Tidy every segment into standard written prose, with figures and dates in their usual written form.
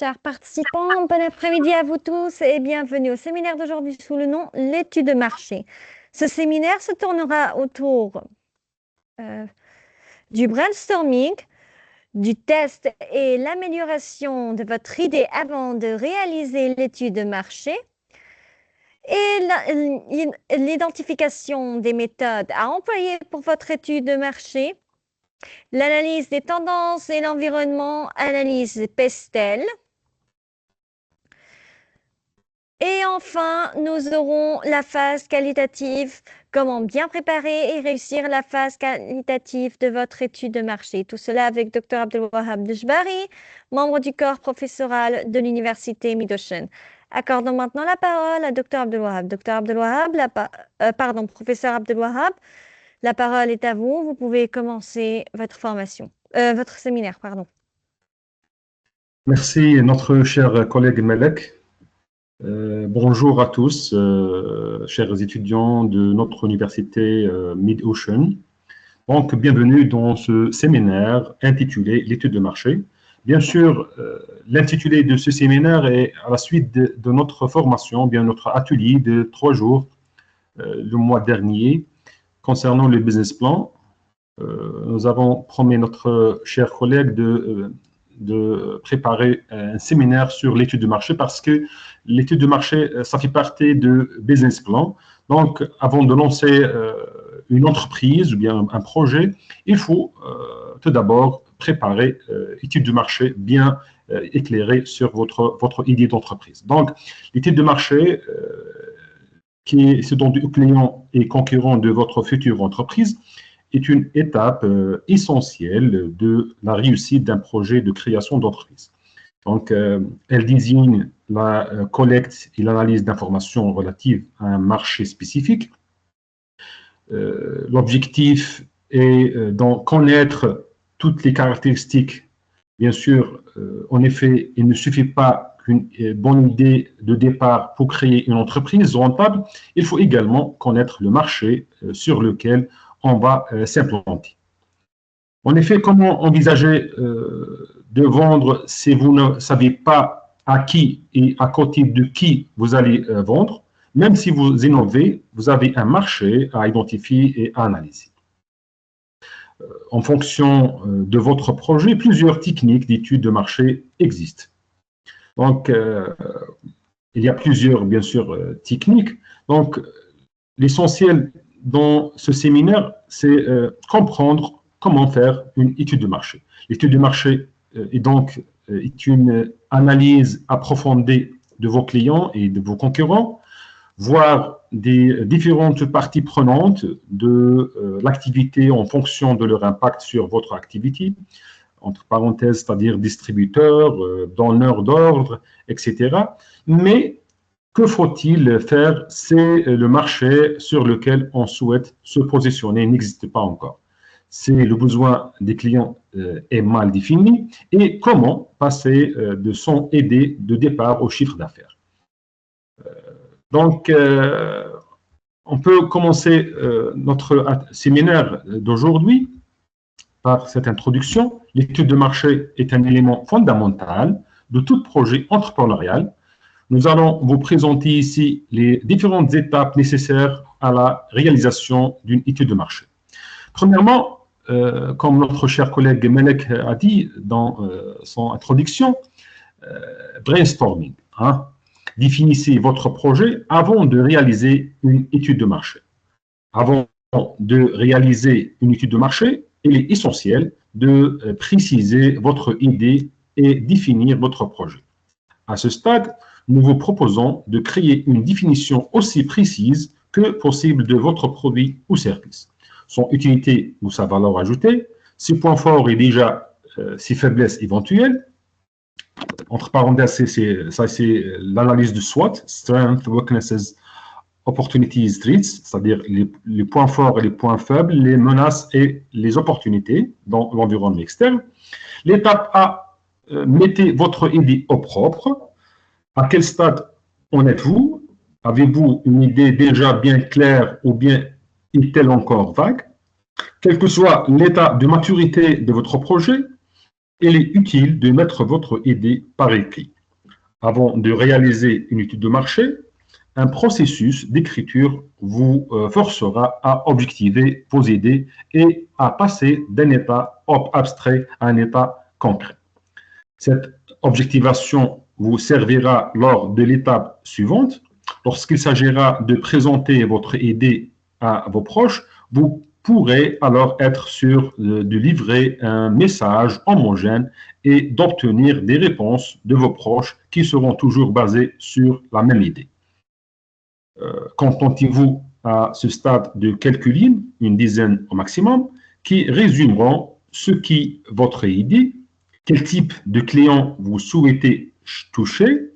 chers participants. Bon après-midi à vous tous et bienvenue au séminaire d'aujourd'hui sous le nom l'étude de marché. Ce séminaire se tournera autour du brainstorming, du test et l'amélioration de votre idée avant de réaliser l'étude de marché et l'identification des méthodes à employer pour votre étude de marché, l'analyse des tendances et l'environnement, analyse PESTEL. Et enfin, nous aurons la phase qualitative, comment bien préparer et réussir la phase qualitative de votre étude de marché. Tout cela avec Dr Abdelwahab Dejbari, membre du corps professoral de l'Université Mid-Ocean. Accordons maintenant la parole à Dr Abdelwahab. Dr Abdelwahab, professeur Abdelwahab, la parole est à vous. Vous pouvez commencer votre votre séminaire, pardon. Merci, notre cher collègue Melek. Bonjour à tous, chers étudiants de notre université Mid-Ocean. Donc, bienvenue dans ce séminaire intitulé l'étude de marché. Bien sûr, l'intitulé de ce séminaire est à la suite de notre formation, bien notre atelier de 3 jours le mois dernier concernant le business plan. Nous avons promis notre cher collègue de préparer un séminaire sur l'étude de marché parce que l'étude de marché, ça fait partie de business plan. Donc, avant de lancer une entreprise ou bien un projet, il faut tout d'abord préparer étude de marché bien éclairée sur votre idée d'entreprise. Donc, l'étude de marché, qui est ce dont client et concurrent de votre future entreprise, est une étape essentielle de la réussite d'un projet de création d'entreprise. Donc, elle désigne la collecte et l'analyse d'informations relatives à un marché spécifique. L'objectif est d'en connaître toutes les caractéristiques. Bien sûr, en effet, il ne suffit pas qu'une bonne idée de départ pour créer une entreprise rentable. Il faut également connaître le marché sur lequel on va s'implanter. En effet, comment envisager de vendre si vous ne savez pas à qui et à côté de qui vous allez vendre? Même si vous innovez, vous avez un marché à identifier et à analyser. En fonction de votre projet, plusieurs techniques d'études de marché existent. Donc, il y a plusieurs, bien sûr, techniques. Donc, l'essentiel dans ce séminaire, c'est comprendre comment faire une étude de marché. L'étude de marché est une analyse approfondie de vos clients et de vos concurrents, voir des différentes parties prenantes de l'activité en fonction de leur impact sur votre activité, entre parenthèses, c'est-à-dire distributeurs, donneurs d'ordre, etc. Mais que faut-il faire si le marché sur lequel on souhaite se positionner n'existe pas encore? Si le besoin des clients est mal défini et comment passer de son idée de départ au chiffre d'affaires. Donc, on peut commencer notre séminaire d'aujourd'hui par cette introduction. L'étude de marché est un élément fondamental de tout projet entrepreneurial. Nous allons vous présenter ici les différentes étapes nécessaires à la réalisation d'une étude de marché. Premièrement, comme notre cher collègue Melek a dit dans son introduction, brainstorming. Définissez votre projet avant de réaliser une étude de marché. Avant de réaliser une étude de marché, il est essentiel de préciser votre idée et définir votre projet. À ce stade, nous vous proposons de créer une définition aussi précise que possible de votre produit ou service. Son utilité ou sa valeur ajoutée, ses points forts et déjà ses faiblesses éventuelles. Entre parenthèses, ça c'est l'analyse de SWOT, Strengths, Weaknesses, Opportunities, Threats, c'est-à-dire les points forts et les points faibles, les menaces et les opportunités dans l'environnement externe. L'étape A, mettez votre idée au propre. À quel stade en êtes-vous? Avez-vous une idée déjà bien claire ou bien est-elle encore vague? Quel que soit l'état de maturité de votre projet, il est utile de mettre votre idée par écrit. Avant de réaliser une étude de marché, un processus d'écriture vous forcera à objectiver vos idées et à passer d'un état abstrait à un état concret. Cette objectivation vous servira lors de l'étape suivante. Lorsqu'il s'agira de présenter votre idée à vos proches, vous pourrez alors être sûr de livrer un message homogène et d'obtenir des réponses de vos proches qui seront toujours basées sur la même idée. Contentez-vous à ce stade de quelques lignes, une dizaine au maximum, qui résumeront ce qui est votre idée, quel type de client vous souhaitez toucher,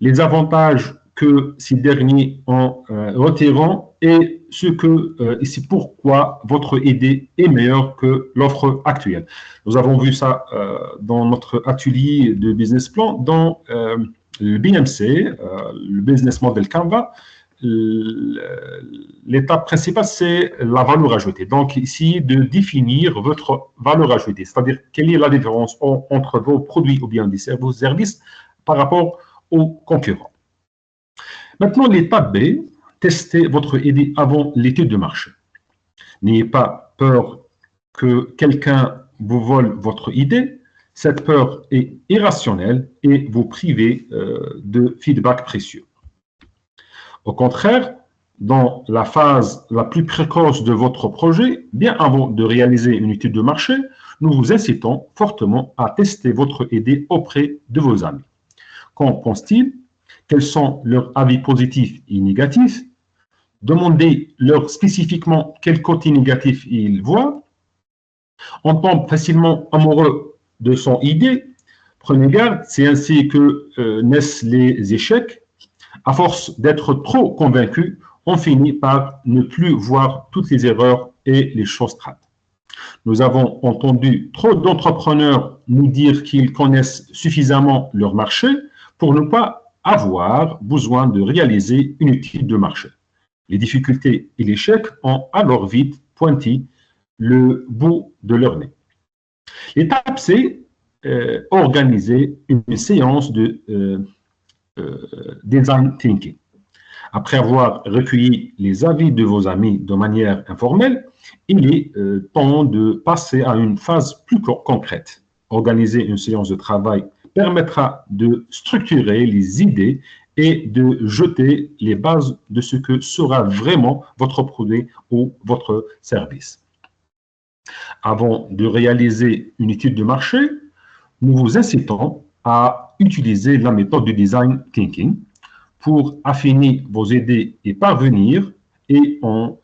les avantages que ces derniers en retireront et c'est pourquoi votre idée est meilleure que l'offre actuelle. Nous avons vu ça dans notre atelier de business plan, dans le BMC, le Business Model Canva. L'étape principale, c'est la valeur ajoutée. Donc, ici, de définir votre valeur ajoutée, c'est-à-dire quelle est la différence entre vos produits ou bien vos services par rapport aux concurrents. Maintenant, l'étape B, testez votre idée avant l'étude de marché. N'ayez pas peur que quelqu'un vous vole votre idée. Cette peur est irrationnelle et vous privez de feedback précieux. Au contraire, dans la phase la plus précoce de votre projet, bien avant de réaliser une étude de marché, nous vous incitons fortement à tester votre idée auprès de vos amis. Qu'en pense-t-il? Quels sont leurs avis positifs et négatifs? Demandez-leur spécifiquement quel côté négatif ils voient. On tombe facilement amoureux de son idée. Prenez garde, c'est ainsi que naissent les échecs. À force d'être trop convaincu, on finit par ne plus voir toutes les erreurs et les choses strates. Nous avons entendu trop d'entrepreneurs nous dire qu'ils connaissent suffisamment leur marché pour ne pas avoir besoin de réaliser une étude de marché. Les difficultés et l'échec ont alors vite pointé le bout de leur nez. L'étape C, organiser une séance de design thinking. Après avoir recueilli les avis de vos amis de manière informelle, il est temps de passer à une phase plus concrète. Organiser une séance de travail permettra de structurer les idées et de jeter les bases de ce que sera vraiment votre produit ou votre service. Avant de réaliser une étude de marché, nous vous incitons à utiliser la méthode du design thinking pour affiner vos idées et parvenir, et en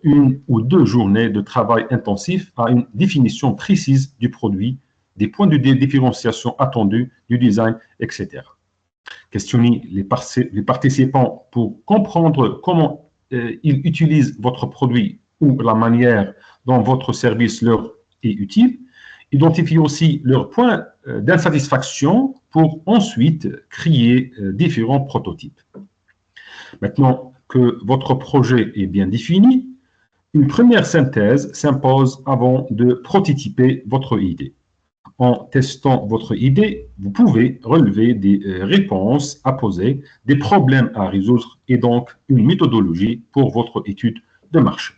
une ou deux journées de travail intensif, à une définition précise du produit, des points de différenciation attendus, du design, etc. Questionnez les participants pour comprendre comment ils utilisent votre produit ou la manière dont votre service leur est utile. Identifiez aussi leurs points d'insatisfaction pour ensuite créer différents prototypes. Maintenant que votre projet est bien défini, une première synthèse s'impose avant de prototyper votre idée. En testant votre idée, vous pouvez relever des réponses à poser, des problèmes à résoudre et donc une méthodologie pour votre étude de marché.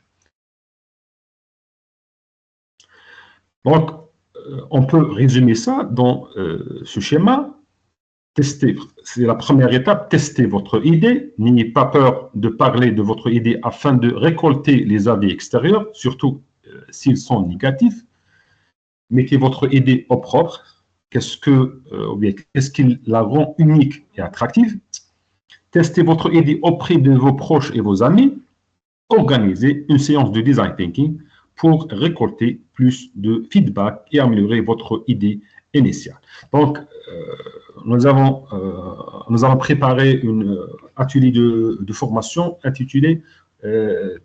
Donc, on peut résumer ça dans ce schéma. Tester, c'est la première étape, tester votre idée. N'ayez pas peur de parler de votre idée afin de récolter les avis extérieurs, surtout s'ils sont négatifs. Mettez votre idée au propre. Qu'est-ce qui la rend unique et attractive? Testez votre idée auprès de vos proches et vos amis. Organisez une séance de design thinking pour récolter plus de feedback et améliorer votre idée initiale. Donc, nous avons préparé un atelier de formation intitulé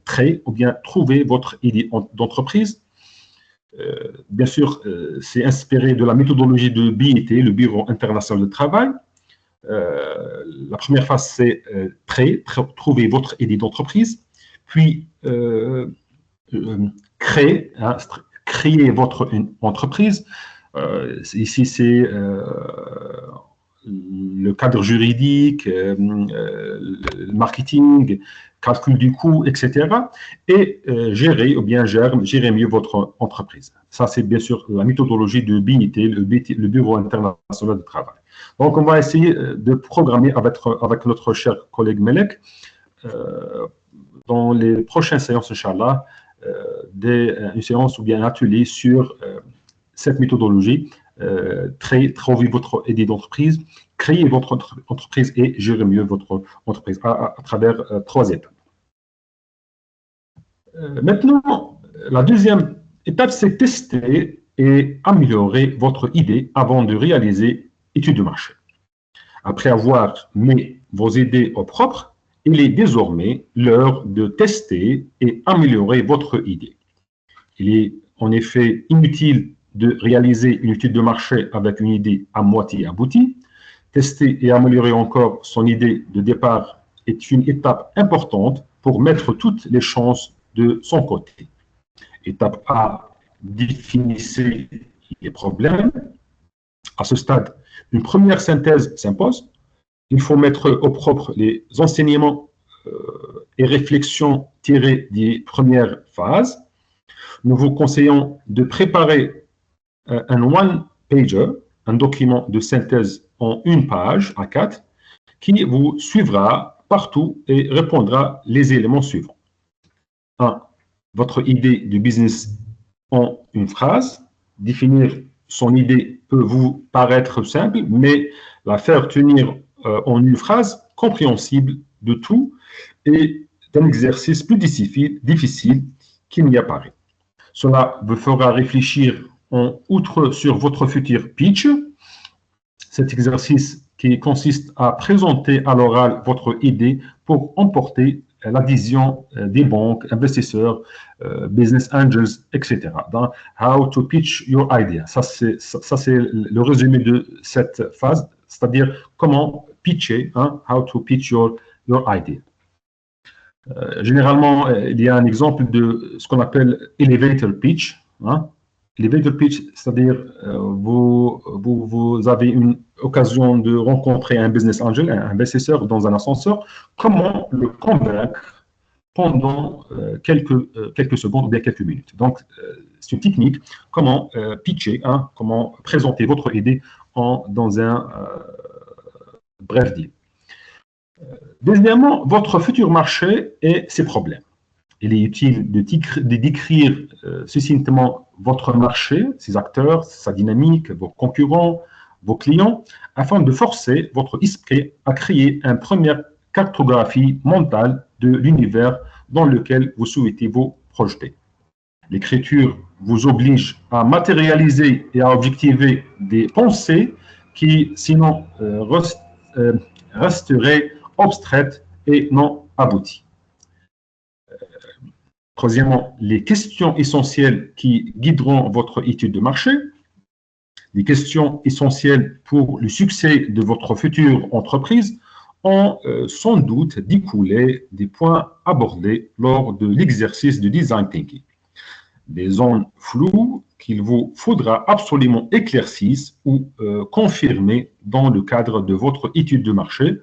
Créer ou bien trouver votre idée d'entreprise. Bien sûr, c'est inspiré de la méthodologie de BIT, le Bureau international de travail. La première phase, c'est trouver votre idée d'entreprise, puis créer votre entreprise. Ici, c'est le cadre juridique, le marketing, calcul du coût, etc. Et gérer ou bien gérer mieux votre entreprise. Ça, c'est bien sûr la méthodologie de BIT, le Bureau international du travail. Donc, on va essayer de programmer avec notre cher collègue Melek dans les prochaines séances, Inch'Allah, une séance ou bien un atelier sur cette méthodologie, trouver votre idée d'entreprise, créer votre entreprise et gérer mieux votre entreprise à travers 3 étapes. Maintenant, la deuxième étape, c'est tester et améliorer votre idée avant de réaliser étude de marché. Après avoir mis vos idées au propre, il est désormais l'heure de tester et améliorer votre idée. Il est en effet inutile de réaliser une étude de marché avec une idée à moitié aboutie. Tester et améliorer encore son idée de départ est une étape importante pour mettre toutes les chances de son côté. Étape A, définissez les problèmes. À ce stade, une première synthèse s'impose. Il faut mettre au propre les enseignements et réflexions tirées des premières phases. Nous vous conseillons de préparer un one-pager, un document de synthèse en 1 page à 4, qui vous suivra partout et répondra les éléments suivants. 1. Votre idée de business en une phrase. Définir son idée peut vous paraître simple, mais la faire tenir en une phrase compréhensible de tout est un exercice plus difficile qu'il n'y apparaît. Cela vous fera réfléchir en outre sur votre futur pitch. Cet exercice qui consiste à présenter à l'oral votre idée pour emporter l'adhésion des banques, investisseurs, business angels, etc. Dans How to pitch your idea. Ça, c'est le résumé de cette phase, c'est-à-dire comment pitcher, how to pitch your idea. Généralement, il y a un exemple de ce qu'on appelle elevator pitch. Elevator pitch, c'est-à-dire vous avez une occasion de rencontrer un business angel, un investisseur dans un ascenseur. Comment le convaincre pendant quelques secondes ou bien quelques minutes. Donc, c'est une technique, comment pitcher, comment présenter votre idée dans un bref deal. Deuxièmement, votre futur marché et ses problèmes. Il est utile de décrire succinctement votre marché, ses acteurs, sa dynamique, vos concurrents, vos clients, afin de forcer votre esprit à créer une première cartographie mentale de l'univers dans lequel vous souhaitez vous projeter. L'écriture vous oblige à matérialiser et à objectiver des pensées qui, sinon, resteraient abstraites et non abouties. Troisièmement, les questions essentielles qui guideront votre étude de marché. Les questions essentielles pour le succès de votre future entreprise ont sans doute découlé des points abordés lors de l'exercice de design thinking. Des zones floues qu'il vous faudra absolument éclaircir ou confirmer dans le cadre de votre étude de marché.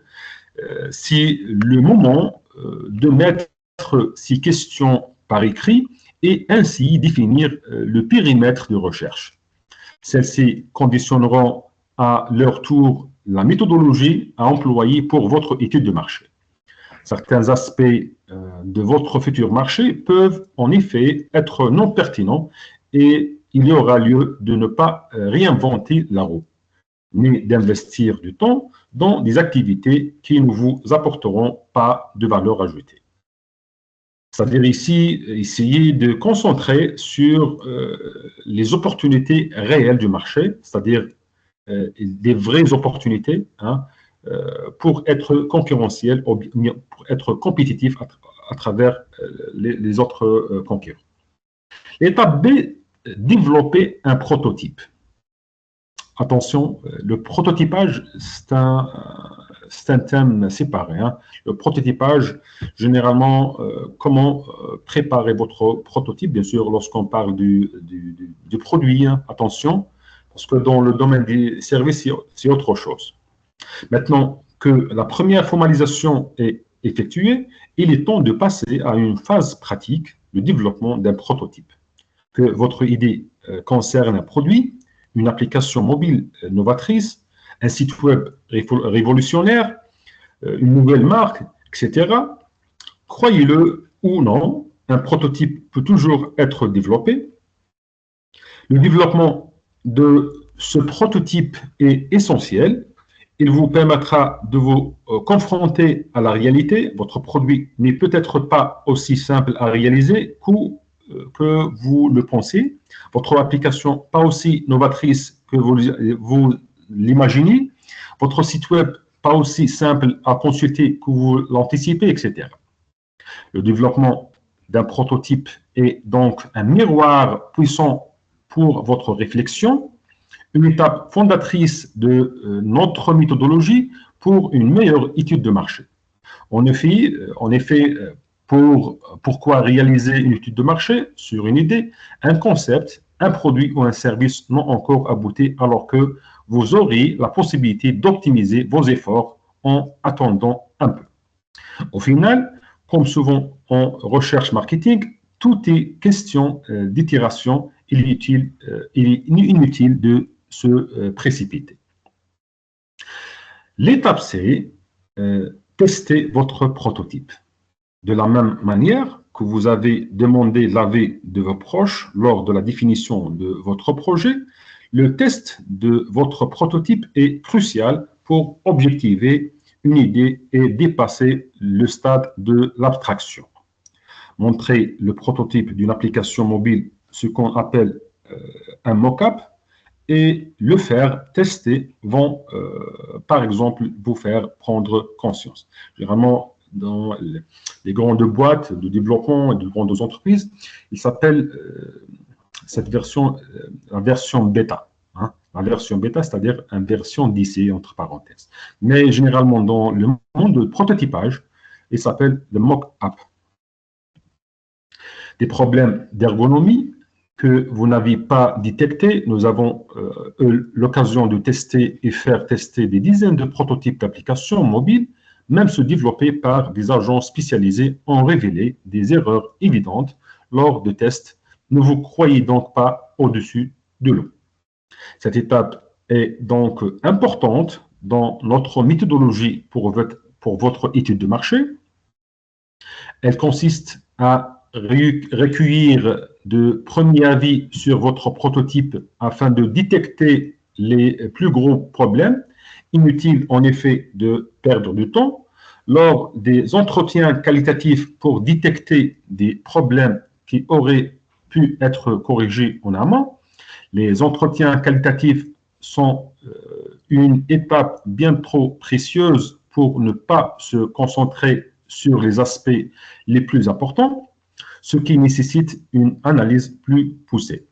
C'est le moment de mettre ces questions par écrit et ainsi définir le périmètre de recherche. Celles-ci conditionneront à leur tour la méthodologie à employer pour votre étude de marché. Certains aspects de votre futur marché peuvent en effet être non pertinents et il y aura lieu de ne pas réinventer la roue, mais d'investir du temps dans des activités qui ne vous apporteront pas de valeur ajoutée. C'est-à-dire ici, essayer de concentrer sur les opportunités réelles du marché, c'est-à-dire des vraies opportunités pour être concurrentiel, pour être compétitif à travers les autres concurrents. L'étape B, développer un prototype. Attention, le prototypage, c'est un thème séparé. Le prototypage, généralement, comment préparer votre prototype, bien sûr, lorsqu'on parle du produit, attention, parce que dans le domaine des services, c'est autre chose. Maintenant que la première formalisation est effectuée, il est temps de passer à une phase pratique, le développement d'un prototype. Que votre idée concerne un produit, une application mobile novatrice, un site web révolutionnaire, une nouvelle marque, etc. Croyez-le ou non, un prototype peut toujours être développé. Le développement de ce prototype est essentiel. Il vous permettra de vous confronter à la réalité. Votre produit n'est peut-être pas aussi simple à réaliser que vous le pensez. Votre application pas aussi novatrice que vous l'imaginez. Votre site web pas aussi simple à consulter que vous l'anticipez, etc. Le développement d'un prototype est donc un miroir puissant pour votre réflexion, une étape fondatrice de notre méthodologie pour une meilleure étude de marché. En effet, pourquoi réaliser une étude de marché sur une idée, un concept, un produit ou un service non encore abouti, alors que vous aurez la possibilité d'optimiser vos efforts en attendant un peu. Au final, comme souvent en recherche marketing, tout est question d'itération. Il est inutile de se précipiter. L'étape C, tester votre prototype. De la même manière que vous avez demandé l'avis de vos proches lors de la définition de votre projet, le test de votre prototype est crucial pour objectiver une idée et dépasser le stade de l'abstraction. Montrer le prototype d'une application mobile, ce qu'on appelle un mock-up, et le faire tester vont, par exemple, vous faire prendre conscience. Généralement, dans les grandes boîtes de développement et de grandes entreprises, il s'appelle cette version, la version bêta. Hein, la version bêta, c'est-à-dire une version d'essai, entre parenthèses. Mais généralement, dans le monde de prototypage, il s'appelle le mock-up. Des problèmes d'ergonomie que vous n'avez pas détectés. Nous avons eu l'occasion de tester et faire tester des dizaines de prototypes d'applications mobiles, même ceux développés par des agents spécialisés ont révélé des erreurs évidentes lors de tests. Ne vous croyez donc pas au-dessus de l'eau. Cette étape est donc importante dans notre méthodologie pour votre étude de marché. Elle consiste à recueillir de premiers avis sur votre prototype afin de détecter les plus gros problèmes. Inutile en effet de perdre du temps. Lors des entretiens qualitatifs pour détecter des problèmes qui auraient pu être corrigés en amont, les entretiens qualitatifs sont une étape bien trop précieuse pour ne pas se concentrer sur les aspects les plus importants, ce qui nécessite une analyse plus poussée.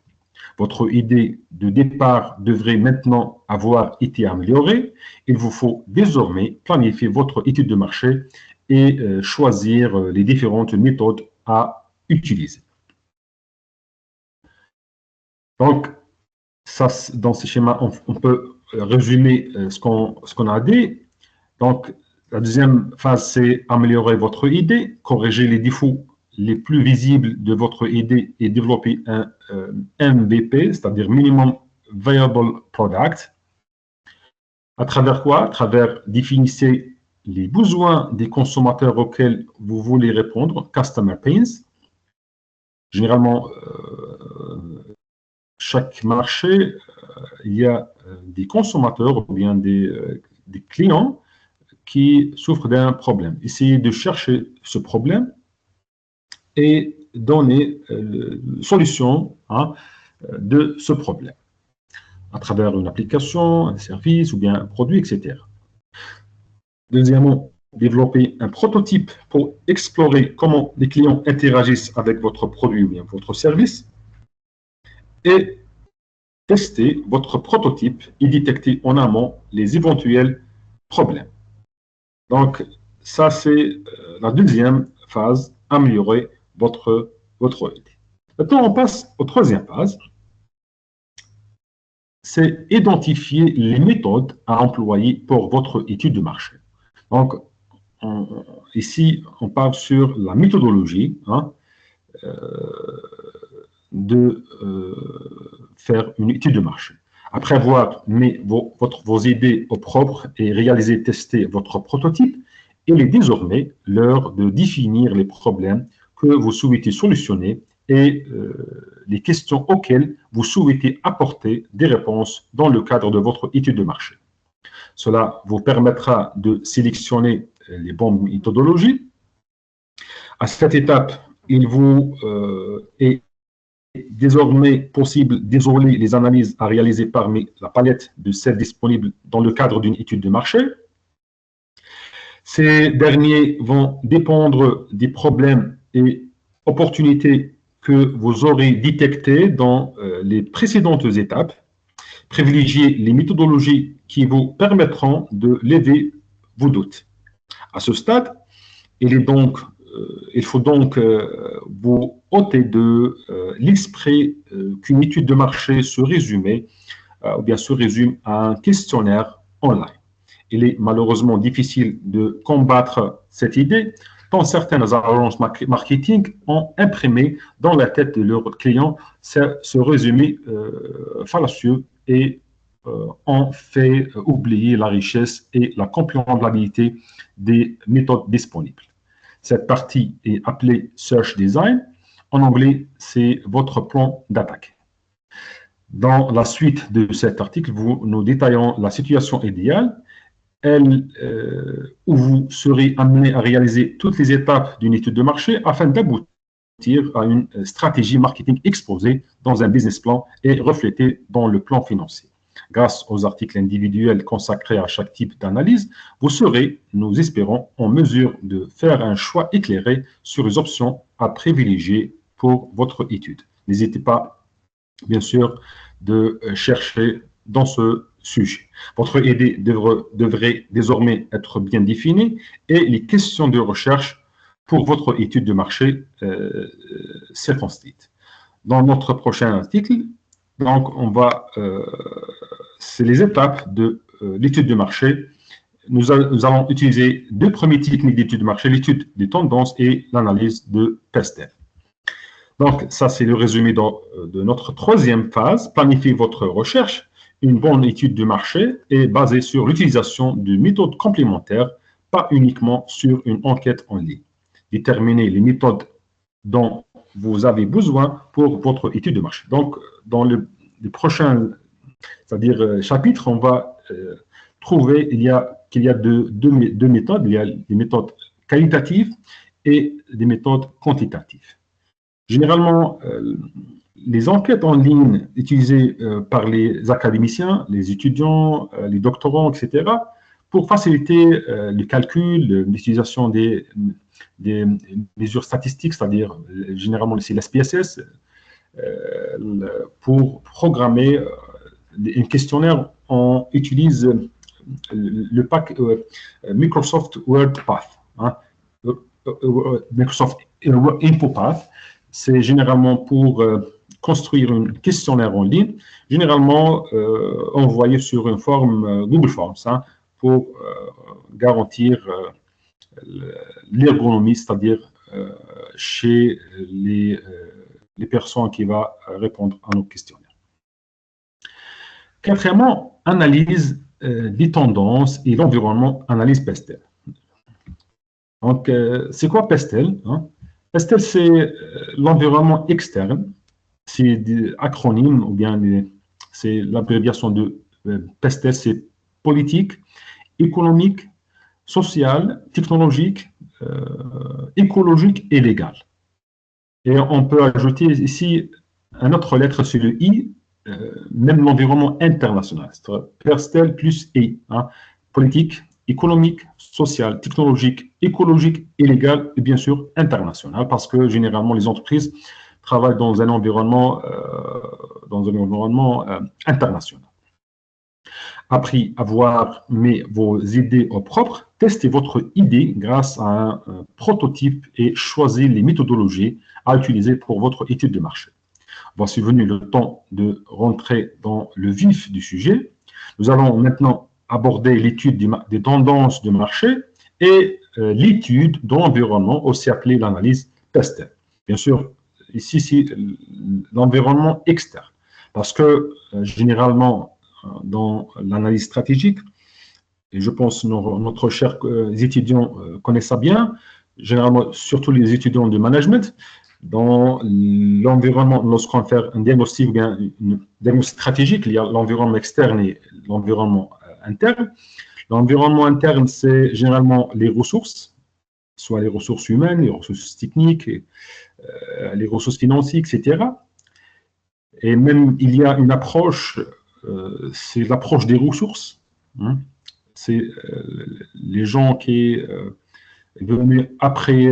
Votre idée de départ devrait maintenant avoir été améliorée. Il vous faut désormais planifier votre étude de marché et choisir les différentes méthodes à utiliser. Donc, ça, dans ces schémas, on peut résumer ce qu'on a dit. Donc, la deuxième phase, c'est améliorer votre idée, corriger les défauts les plus visibles de votre idée et développer un MVP, c'est-à-dire Minimum Viable Product. À travers quoi? À travers définir les besoins des consommateurs auxquels vous voulez répondre, Customer Pains. Généralement, chaque marché, il y a des consommateurs ou bien des clients qui souffrent d'un problème. Essayez de chercher ce problème et donner solution de ce problème à travers une application, un service ou bien un produit, etc. Deuxièmement, développer un prototype pour explorer comment les clients interagissent avec votre produit ou bien votre service et tester votre prototype et détecter en amont les éventuels problèmes. Donc, ça, c'est la deuxième phase, améliorer votre idée. Maintenant, on passe aux troisième phase. c'est identifier les méthodes à employer pour votre étude de marché. Donc, ici, on parle sur la méthodologie de faire une étude de marché. Après avoir mis vos idées au propre et réalisé, tester votre prototype, il est désormais l'heure de définir les problèmes que vous souhaitez solutionner et les questions auxquelles vous souhaitez apporter des réponses dans le cadre de votre étude de marché. Cela vous permettra de sélectionner les bonnes méthodologies. À cette étape, il vous est désormais possible d'isoler les analyses à réaliser parmi la palette de celles disponibles dans le cadre d'une étude de marché. Ces derniers vont dépendre des problèmes et opportunités que vous aurez détectés dans les précédentes étapes. Privilégiez les méthodologies qui vous permettront de lever vos doutes. À ce stade, il faut donc vous ôter de l'esprit qu'une étude de marché se résume ou bien se résume à un questionnaire online. Il est malheureusement difficile de combattre cette idée tant certaines agences marketing ont imprimé dans la tête de leurs clients ce résumé fallacieux et ont fait oublier la richesse et la complémentarité des méthodes disponibles. Cette partie est appelée Search Design. En anglais, c'est votre plan d'attaque. Dans la suite de cet article, nous détaillons la situation idéale, où vous serez amené à réaliser toutes les étapes d'une étude de marché afin d'aboutir à une stratégie marketing exposée dans un business plan et reflétée dans le plan financier. Grâce aux articles individuels consacrés à chaque type d'analyse, vous serez, nous espérons, en mesure de faire un choix éclairé sur les options à privilégier pour votre étude. N'hésitez pas, bien sûr, de chercher dans ce sujet. Votre idée devrait désormais être bien définie et les questions de recherche pour votre étude de marché circonscrites. Dans notre prochain article, donc, c'est les étapes de l'étude de marché. Nous allons utiliser deux premières techniques d'étude de marché, l'étude des tendances et l'analyse de Pestel. Donc, ça, c'est le résumé de notre troisième phase. Planifiez votre recherche. Une bonne étude de marché est basée sur l'utilisation de méthodes complémentaires, pas uniquement sur une enquête en ligne. Déterminez les méthodes dont vous avez besoin pour votre étude de marché. Donc, dans les prochains chapitres, on va trouver qu'il y a deux méthodes. Il y a des méthodes qualitatives et des méthodes quantitatives. Généralement, les enquêtes en ligne utilisées par les académiciens, les étudiants, les doctorants, etc., pour faciliter le calcul, l'utilisation des mesures statistiques, c'est-à-dire généralement c'est l'SPSS, pour programmer un questionnaire, on utilise le pack Microsoft WordPath, Microsoft InfoPath. C'est généralement pour construire un questionnaire en ligne, généralement envoyé sur une forme Google Forms, pour garantir l'ergonomie, c'est-à-dire chez les personnes qui vont répondre à nos questionnaires. Quatrièmement, analyse des tendances et l'environnement, analyse Pestel. Donc, c'est quoi Pestel? Pestel, c'est l'environnement externe. C'est des acronymes, ou bien c'est l'abréviation de Pestel, c'est politique, économique, social, technologique, écologique et légal. Et on peut ajouter ici une autre lettre, c'est le I, même l'environnement international. Pestel plus I, politique, économique, social, technologique, écologique et légal, et bien sûr international, parce que généralement les entreprises travaillent dans un environnement international. Après avoir mis vos idées au propre, testez votre idée grâce à un prototype et choisissez les méthodologies à utiliser pour votre étude de marché. voici venu le temps de rentrer dans le vif du sujet. Nous allons maintenant aborder l'étude des tendances de marché et l'étude de l'environnement, aussi appelée l'analyse PESTEL. Bien sûr, ici, c'est l'environnement externe. Parce que, généralement, dans l'analyse stratégique, et je pense que notre chers étudiants connaissent ça bien, généralement, surtout les étudiants de management, dans l'environnement, lorsqu'on fait un diagnostic, bien, une diagnostic stratégique, il y a l'environnement externe et l'environnement interne. L'environnement interne, c'est généralement les ressources, soit les ressources humaines, les ressources techniques, les ressources financières, etc. Et même, il y a une approche, c'est l'approche des ressources. Hein. C'est les gens qui sont venus après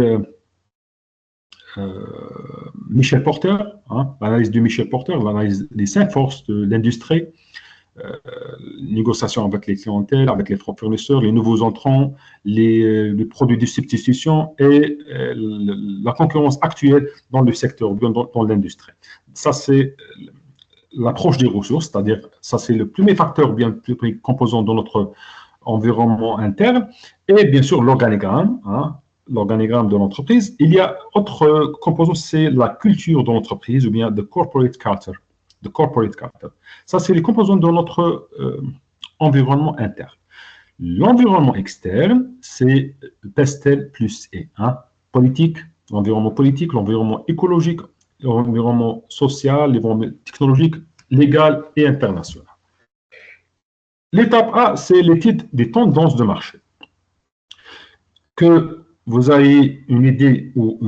Michel Porter, hein, l'analyse de Michel Porter, l'analyse des 5 forces de l'industrie, négociation avec les clientèles, avec les fournisseurs, les nouveaux entrants, les produits de substitution et la concurrence actuelle dans le secteur, dans l'industrie. Ça, c'est l'approche des ressources, c'est-à-dire, ça, c'est le premier facteur, bien le premier composant de notre environnement interne, et bien sûr, l'organigramme, hein, l'organigramme de l'entreprise. Il y a autre composant, c'est la culture de l'entreprise, ou bien the corporate culture. The corporate culture. Ça, c'est les composants de notre environnement interne. L'environnement externe, c'est PESTEL plus E. Hein, politique, l'environnement écologique, l'environnement social, l'environnement technologique, légal et international. L'étape A, c'est l'étude des tendances de marché. Que vous ayez une idée ou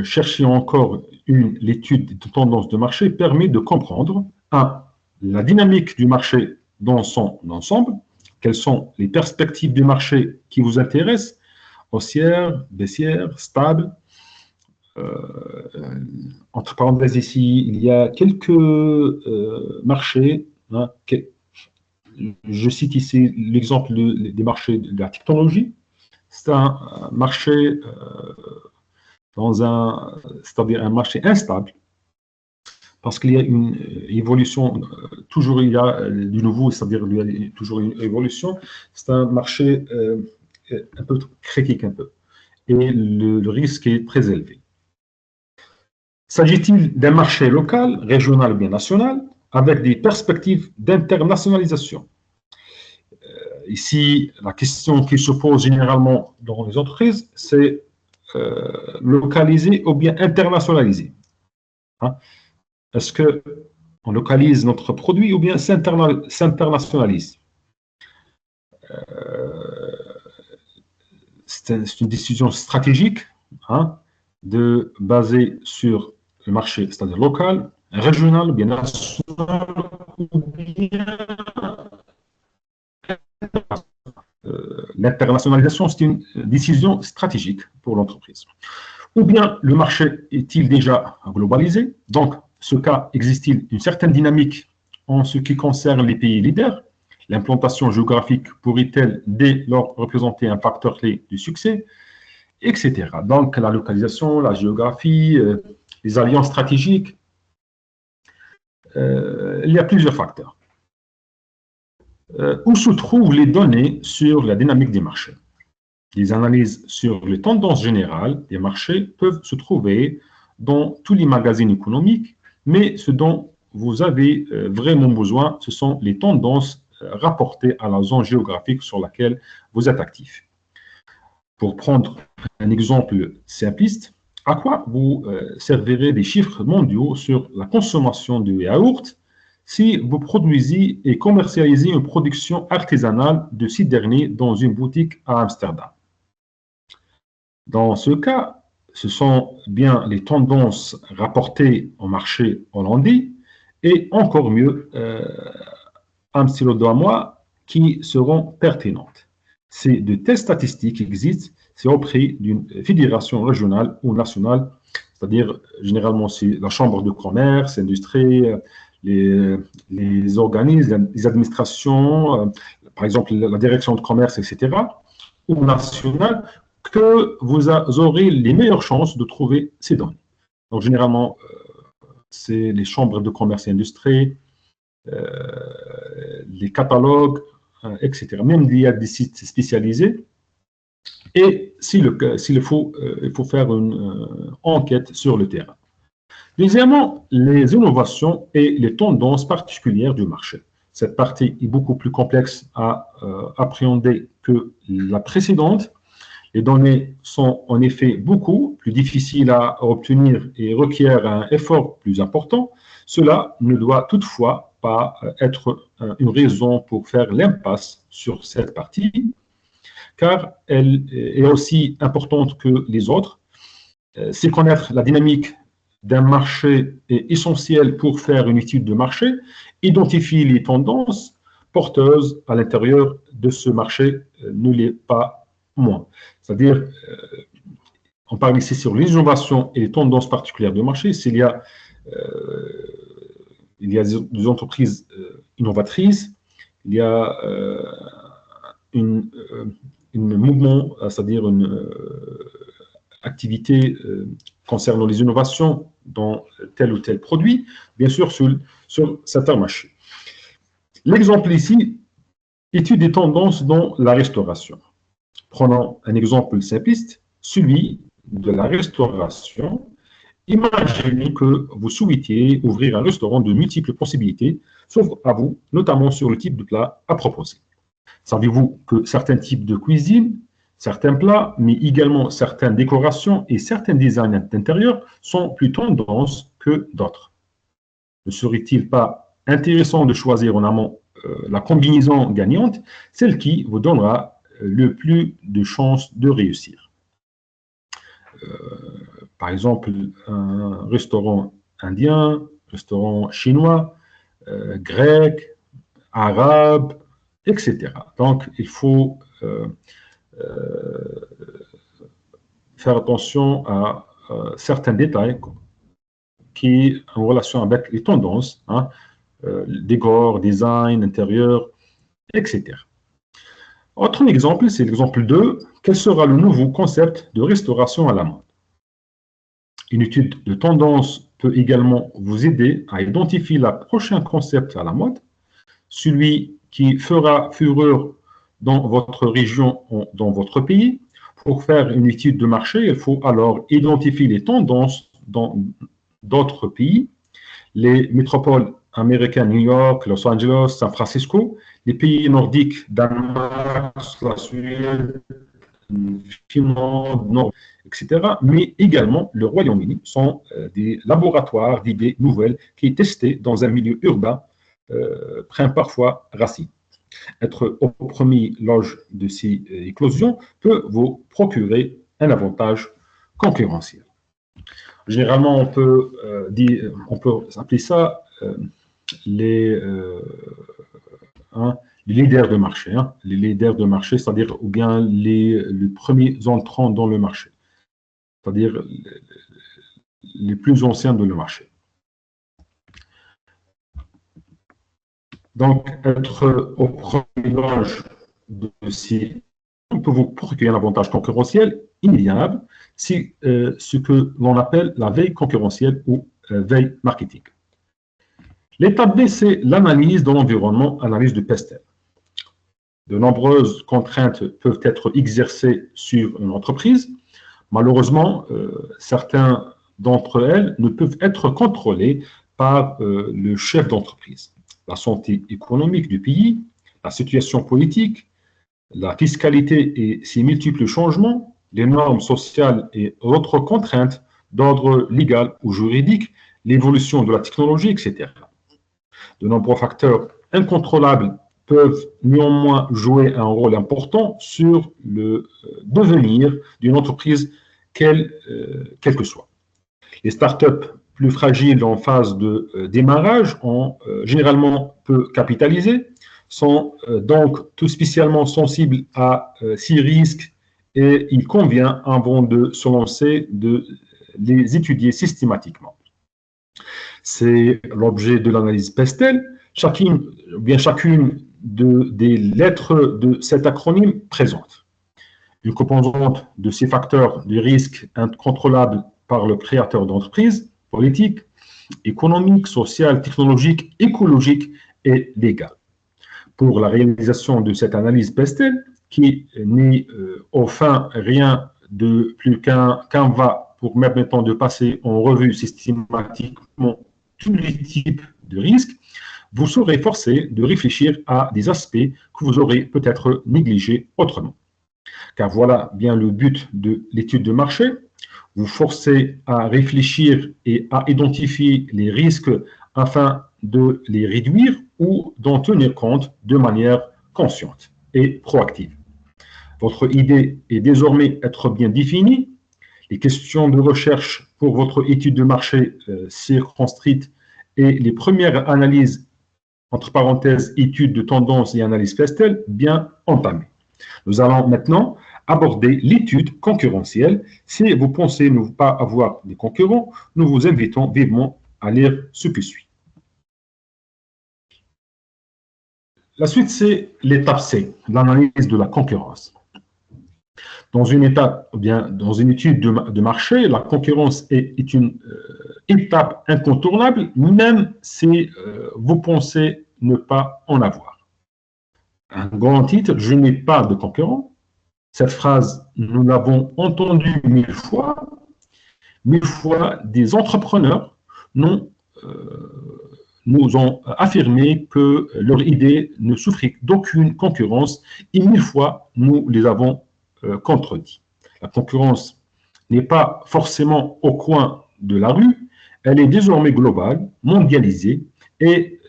cherchez encore l'étude des tendances de marché permet de comprendre, 1, la dynamique du marché dans son ensemble, quelles sont les perspectives du marché qui vous intéressent, haussière, baissière, stable. Entre parenthèses ici, il y a quelques marchés, hein, je cite ici l'exemple des marchés de la technologie. C'est un marché c'est-à-dire un marché instable, parce qu'il y a une évolution, toujours il y a du nouveau, c'est-à-dire il y a toujours une évolution. C'est un marché un peu critique un peu, et le risque est très élevé. S'agit-il d'un marché local, régional ou bien national, avec des perspectives d'internationalisation? Ici, la question qui se pose généralement dans les entreprises, c'est localiser ou bien internationaliser. Hein? Est-ce qu'on localise notre produit ou bien s'internationalise? C'est une décision stratégique, hein, de baser sur le marché, c'est-à-dire local, régional ou bien national, ou bien l'internationalisation, c'est une décision stratégique pour l'entreprise. Ou bien le marché est-il déjà globalisé? Donc, ce cas, existe-t-il une certaine dynamique en ce qui concerne les pays leaders? L'implantation géographique pourrait-elle dès lors représenter un facteur clé du succès, etc. Donc, la localisation, la géographie, les alliances stratégiques, il y a plusieurs facteurs. Où se trouvent les données sur la dynamique des marchés? Les analyses sur les tendances générales des marchés peuvent se trouver dans tous les magazines économiques, mais ce dont vous avez vraiment besoin, ce sont les tendances rapportées à la zone géographique sur laquelle vous êtes actif. Pour prendre un exemple simpliste, à quoi vous servirez des chiffres mondiaux sur la consommation de yaourt si vous produisez et commercialisez une production artisanale de ces derniers dans une boutique à Amsterdam? Dans ce cas, ce sont bien les tendances rapportées au marché hollandais et encore mieux amsterdammois qui seront pertinentes. Ces de telles statistiques existent, c'est auprès d'une fédération régionale ou nationale, c'est-à-dire généralement c'est la chambre de commerce, l'industrie, les organismes, les administrations, par exemple la direction de commerce, etc., ou nationale, que vous aurez les meilleures chances de trouver ces données. Donc, généralement, c'est les chambres de commerce et industrie, les catalogues, etc. Même il y a des sites spécialisés. Et s'il le faut, il faut faire une enquête sur le terrain. Deuxièmement, les innovations et les tendances particulières du marché. Cette partie est beaucoup plus complexe à appréhender que la précédente. Les données sont en effet beaucoup plus difficiles à obtenir et requièrent un effort plus important. Cela ne doit toutefois pas être une raison pour faire l'impasse sur cette partie, car elle est aussi importante que les autres. C'est connaître la dynamique d'un marché est essentiel pour faire une étude de marché, identifier les tendances porteuses à l'intérieur de ce marché ne l'est pas moins. C'est-à-dire, on parle ici sur les innovations et les tendances particulières du marché. S'il y a, des entreprises innovatrices, il y a un mouvement, c'est-à-dire une activité concernant les innovations dans tel ou tel produit, bien sûr sur certains marchés. L'exemple ici, étude des tendances dans la restauration. Prenons un exemple simpliste, celui de la restauration. Imaginez que vous souhaitiez ouvrir un restaurant de multiples possibilités s'offrent à vous, notamment sur le type de plat à proposer. Savez-vous que certains types de cuisine, certains plats, mais également certaines décorations et certains designs d'intérieur sont plus tendances que d'autres? Ne serait-il pas intéressant de choisir en amont la combinaison gagnante, celle qui vous donnera le plus de chances de réussir? Par exemple, un restaurant indien, restaurant chinois, grec, arabe, etc. Donc, il faut faire attention à certains détails qui en relation avec les tendances, hein, décor, design, intérieur, etc. Autre exemple, c'est l'exemple 2. Quel sera le nouveau concept de restauration à la mode? Une étude de tendance peut également vous aider à identifier le prochain concept à la mode, celui qui fera fureur dans votre région, dans votre pays. Pour faire une étude de marché, il faut alors identifier les tendances dans d'autres pays, les métropoles américaines, New York, Los Angeles, San Francisco, les pays nordiques, Danemark, la Suède, Finlande, Nord, etc., mais également le Royaume-Uni sont des laboratoires d'idées nouvelles qui, testés dans un milieu urbain, prennent parfois racine. Être au premier loge de ces éclosions peut vous procurer un avantage concurrentiel. Généralement, on peut appeler ça les leaders de marché. Les leaders de marché, c'est-à-dire ou bien les premiers entrants dans le marché, c'est-à-dire les plus anciens de le marché. Donc, être au premier loge de ces peut vous procurer un avantage concurrentiel inéliminable, c'est ce que l'on appelle la veille concurrentielle ou veille marketing. L'étape B, c'est l'analyse de l'environnement, analyse de Pestel. De nombreuses contraintes peuvent être exercées sur une entreprise. Malheureusement, certains d'entre elles ne peuvent être contrôlées par le chef d'entreprise. La santé économique du pays, la situation politique, la fiscalité et ses multiples changements, les normes sociales et autres contraintes d'ordre légal ou juridique, l'évolution de la technologie, etc. De nombreux facteurs incontrôlables peuvent néanmoins jouer un rôle important sur le devenir d'une entreprise, quelle que soit. Les startups plus fragiles en phase de démarrage ont généralement peu capitalisé, sont donc tout spécialement sensibles à ces risques et il convient, avant de se lancer, de les étudier systématiquement. C'est l'objet de l'analyse Pestel. Chacune des lettres de cet acronyme présente une composante de ces facteurs de risque incontrôlables par le créateur d'entreprise politique, économique, social, technologique, écologique et légal. Pour la réalisation de cette analyse Pestel, qui n'est au fin rien de plus qu'un va pour permettant de passer en revue systématiquement tous les types de risques, vous serez forcé de réfléchir à des aspects que vous aurez peut-être négligés autrement. Car voilà bien le but de l'étude de marché, vous forcer à réfléchir et à identifier les risques afin de les réduire ou d'en tenir compte de manière consciente et proactive. Votre idée est désormais être bien définie. Les questions de recherche pour votre étude de marché circonscrite et les premières analyses, entre parenthèses, études de tendance et analyse Pestel, bien entamées. Nous allons maintenant aborder l'étude concurrentielle. Si vous pensez ne pas avoir des concurrents, nous vous invitons vivement à lire ce qui suit. La suite, c'est l'étape C, l'analyse de la concurrence. Dans une étape, ou bien dans une étude de marché, la concurrence est une étape incontournable, même si vous pensez ne pas en avoir. Un grand titre, je n'ai pas de concurrent. Cette phrase, nous l'avons entendue 1000 fois. 1000 fois, des entrepreneurs nous ont affirmé que leur idée ne souffrait d'aucune concurrence et 1000 fois, nous les avons contredit. La concurrence n'est pas forcément au coin de la rue, elle est désormais globale, mondialisée et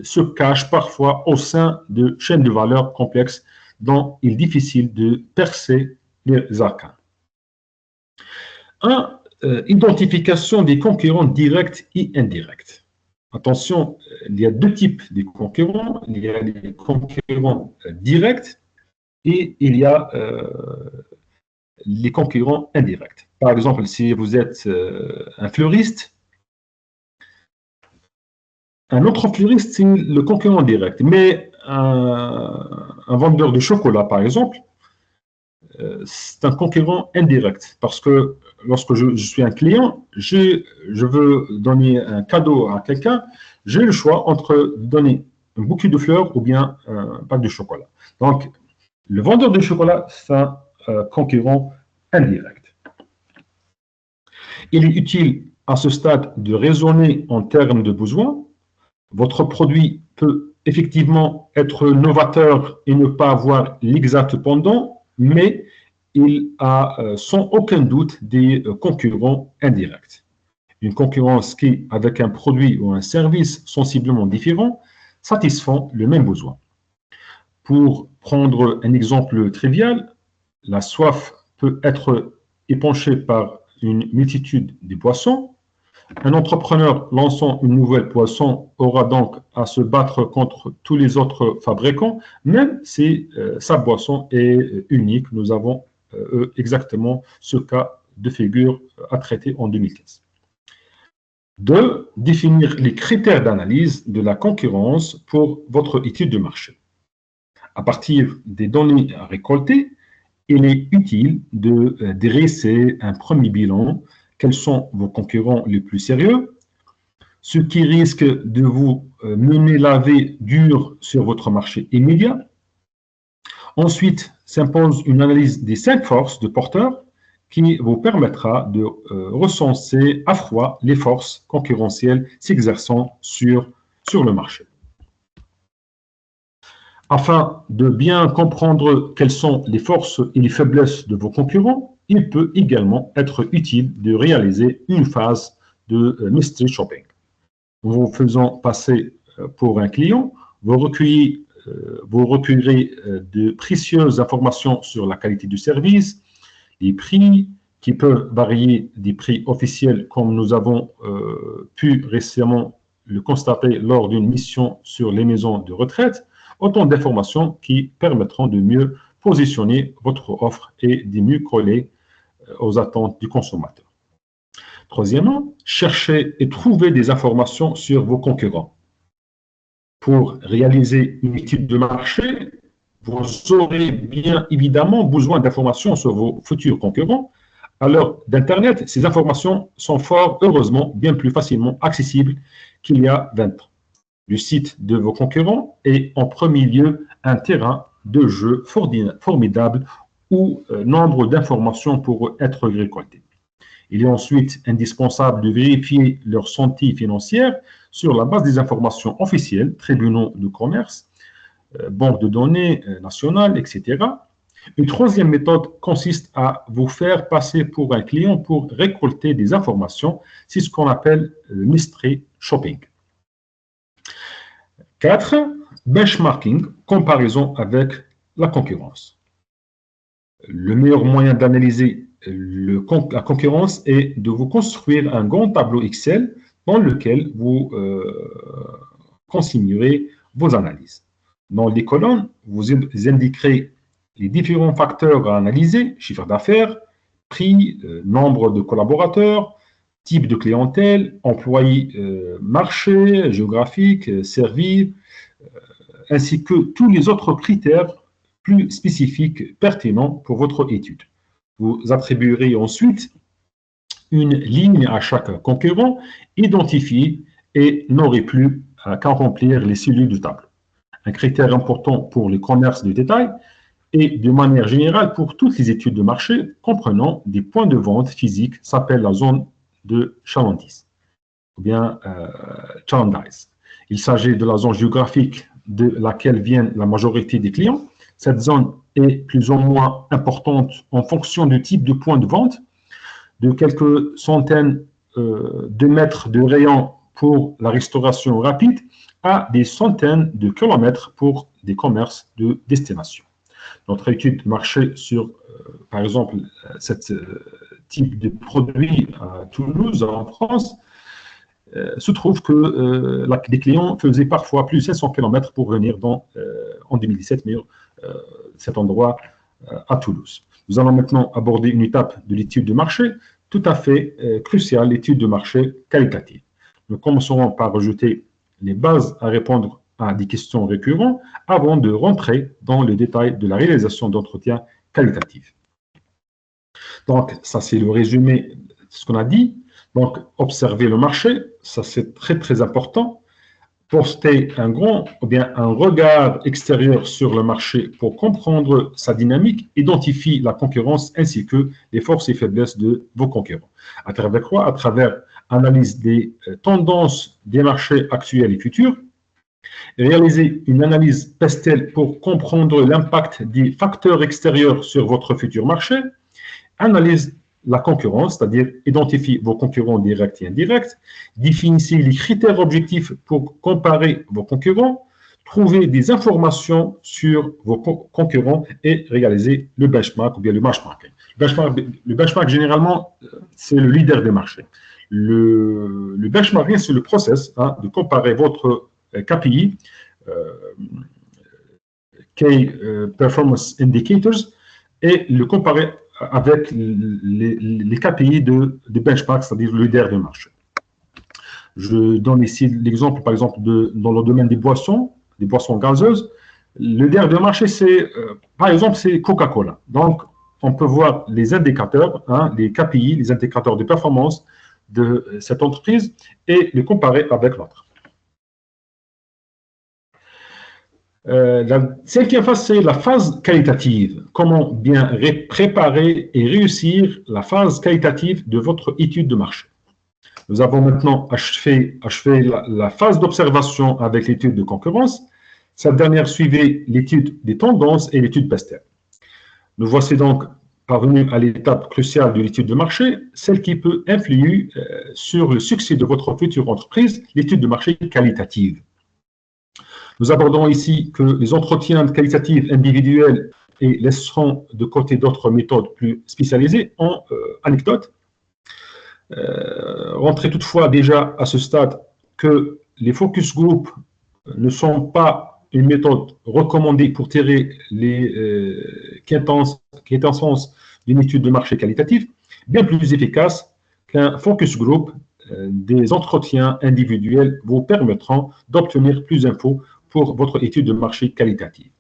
se cache parfois au sein de chaînes de valeur complexes dont il est difficile de percer les arcanes. 1. Identification des concurrents directs et indirects. Attention, il y a deux types de concurrents. Il y a les concurrents directs et il y a les concurrents indirects. Par exemple, si vous êtes un fleuriste, un autre fleuriste, c'est le concurrent direct. Mais un vendeur de chocolat, par exemple, c'est un concurrent indirect. Parce que lorsque je suis un client, je veux donner un cadeau à quelqu'un, j'ai le choix entre donner un bouquet de fleurs ou bien un pack de chocolat. Donc, le vendeur de chocolat, c'est un concurrent indirect. Il est utile à ce stade de raisonner en termes de besoins. Votre produit peut effectivement être novateur et ne pas avoir l'exact pendant, mais il a sans aucun doute des concurrents indirects. Une concurrence qui, avec un produit ou un service sensiblement différent, satisfont le même besoin. Pour prendre un exemple trivial, la soif peut être épanchée par une multitude de boissons. Un entrepreneur lançant une nouvelle boisson aura donc à se battre contre tous les autres fabricants, même si sa boisson est unique. Nous avons exactement ce cas de figure à traiter en 2015. 2. Définir les critères d'analyse de la concurrence pour votre étude de marché. À partir des données récoltées, il est utile de dresser un premier bilan. Quels sont vos concurrents les plus sérieux? Ce qui risque de vous mener la vie dure sur votre marché immédiat. Ensuite, s'impose une analyse des 5 forces de porteurs qui vous permettra de recenser à froid les forces concurrentielles s'exerçant sur le marché. Afin de bien comprendre quelles sont les forces et les faiblesses de vos concurrents, il peut également être utile de réaliser une phase de mystery shopping. En vous faisant passer pour un client, vous recueillerez de précieuses informations sur la qualité du service, les prix qui peuvent varier des prix officiels comme nous avons pu récemment le constater lors d'une mission sur les maisons de retraite, autant d'informations qui permettront de mieux positionner votre offre et de mieux coller aux attentes du consommateur. Troisièmement, cherchez et trouvez des informations sur vos concurrents. Pour réaliser une étude de marché, vous aurez bien évidemment besoin d'informations sur vos futurs concurrents. À l'heure d'Internet, ces informations sont fort heureusement bien plus facilement accessibles qu'il y a 20 ans. Le site de vos concurrents est en premier lieu un terrain de jeu formidable où nombre d'informations pourraient être récoltées. Il est ensuite indispensable de vérifier leur santé financière sur la base des informations officielles, tribunaux de commerce, banques de données nationales, etc. Une troisième méthode consiste à vous faire passer pour un client pour récolter des informations. C'est ce qu'on appelle le mystery shopping. 4. Benchmarking, comparaison avec la concurrence. Le meilleur moyen d'analyser la concurrence est de vous construire un grand tableau Excel dans lequel vous consignerez vos analyses. Dans les colonnes, vous indiquerez les différents facteurs à analyser, chiffre d'affaires, prix, nombre de collaborateurs, type de clientèle, employés, marché, géographique, service, ainsi que tous les autres critères plus spécifiques pertinents pour votre étude. Vous attribuerez ensuite une ligne à chaque concurrent identifié et n'aurez plus qu'à remplir les cellules du tableau. Un critère important pour les commerces de détail et de manière générale pour toutes les études de marché comprenant des points de vente physiques s'appelle la zone de chalandise ou bien chalandise. Il s'agit de la zone géographique de laquelle viennent la majorité des clients. Cette zone est plus ou moins importante en fonction du type de point de vente, de quelques centaines de mètres de rayon pour la restauration rapide à des centaines de kilomètres pour des commerces de destination. Notre étude de marché sur, par exemple, ce type de produit à Toulouse, en France, se trouve que les clients faisaient parfois plus de 500 km pour venir en 2017, mais cet endroit à Toulouse. Nous allons maintenant aborder une étape de l'étude de marché tout à fait cruciale, l'étude de marché qualitative. Nous commencerons par rejeter les bases à répondre à des questions récurrentes avant de rentrer dans le détail de la réalisation d'entretiens qualitatifs. Donc, ça c'est le résumé de ce qu'on a dit. Donc, observer le marché, ça c'est très très important. Porter un grand ou bien un regard extérieur sur le marché pour comprendre sa dynamique, identifier la concurrence ainsi que les forces et faiblesses de vos concurrents. À travers quoi? À travers analyse des tendances des marchés actuels et futurs, réaliser une analyse pastel pour comprendre l'impact des facteurs extérieurs sur votre futur marché, analyse la concurrence, c'est-à-dire identifier vos concurrents directs et indirects, définissez les critères objectifs pour comparer vos concurrents, trouver des informations sur vos concurrents et réaliser le benchmark ou bien le benchmarking. Le benchmark généralement, c'est le leader des marchés. Le benchmarking, c'est le process de comparer votre KPI, Key Performance Indicators, et le comparer avec les KPI de benchmark, c'est-à-dire le leader de marché. Je donne ici l'exemple, par exemple, dans le domaine des boissons gazeuses. Le leader de marché, c'est, par exemple, c'est Coca-Cola. Donc, on peut voir les indicateurs, les KPI, les indicateurs de performance de cette entreprise et les comparer avec l'autre. La cinquième phase, c'est la phase qualitative. Comment bien préparer et réussir la phase qualitative de votre étude de marché. Nous avons maintenant achevé la phase d'observation avec l'étude de concurrence. Cette dernière suivait l'étude des tendances et l'étude pastel. Nous voici donc parvenus à l'étape cruciale de l'étude de marché, celle qui peut influer sur le succès de votre future entreprise, l'étude de marché qualitative. Nous abordons ici que les entretiens qualitatifs individuels et laisserons de côté d'autres méthodes plus spécialisées en anecdote. Rentrez toutefois déjà à ce stade que les focus group ne sont pas une méthode recommandée pour tirer les quintessences d'une étude de marché qualitative, bien plus efficace qu'un focus group. Des entretiens individuels vous permettront d'obtenir plus d'infos pour votre étude de marché qualitative.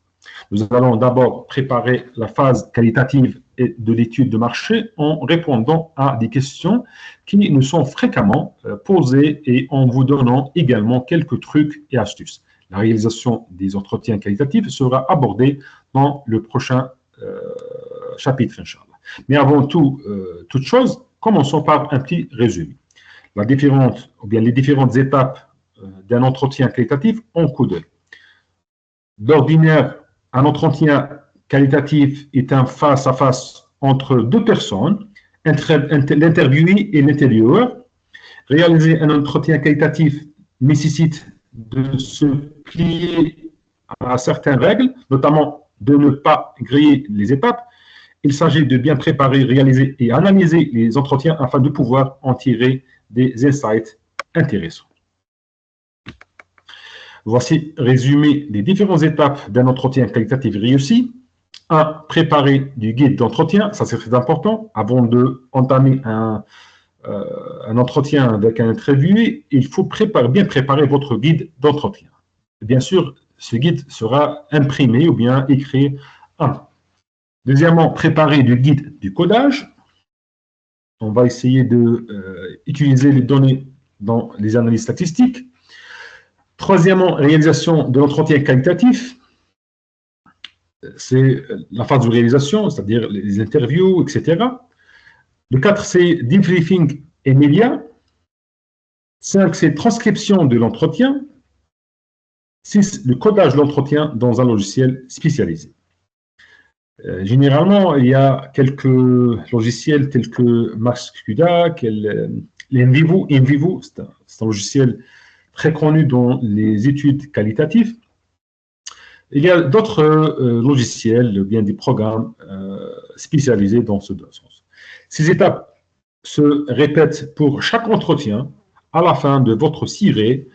Nous allons d'abord préparer la phase qualitative de l'étude de marché en répondant à des questions qui nous sont fréquemment posées et en vous donnant également quelques trucs et astuces. La réalisation des entretiens qualitatifs sera abordée dans le prochain chapitre, Inch'Allah. Mais avant toute chose, commençons par un petit résumé. Les différentes étapes d'un entretien qualitatif en coup d'œil. D'ordinaire, un entretien qualitatif est un face-à-face entre deux personnes, l'interviewé et l'intervieweur. Réaliser un entretien qualitatif nécessite de se plier à certaines règles, notamment de ne pas griller les étapes. Il s'agit de bien préparer, réaliser et analyser les entretiens afin de pouvoir en tirer des insights intéressants. Voici résumé des différentes étapes d'un entretien qualitatif réussi. 1. Préparer du guide d'entretien, ça c'est très important. Avant d'entamer un entretien avec un interviewé, il faut bien préparer votre guide d'entretien. Bien sûr, ce guide sera imprimé ou bien écrit à main. Deuxièmement, préparer du guide du codage. On va essayer d'utiliser les données dans les analyses statistiques. Troisièmement, réalisation de l'entretien qualitatif. C'est la phase de réalisation, c'est-à-dire les interviews, etc. Le 4, c'est debriefing et médias. 5, c'est transcription de l'entretien. 6, le codage de l'entretien dans un logiciel spécialisé. Généralement, il y a quelques logiciels tels que MaxQDA, InVivo, c'est un logiciel très connu dans les études qualitatives. Il y a d'autres logiciels, bien des programmes spécialisés dans ce sens. Ces étapes se répètent pour chaque entretien. À la fin de votre ciré,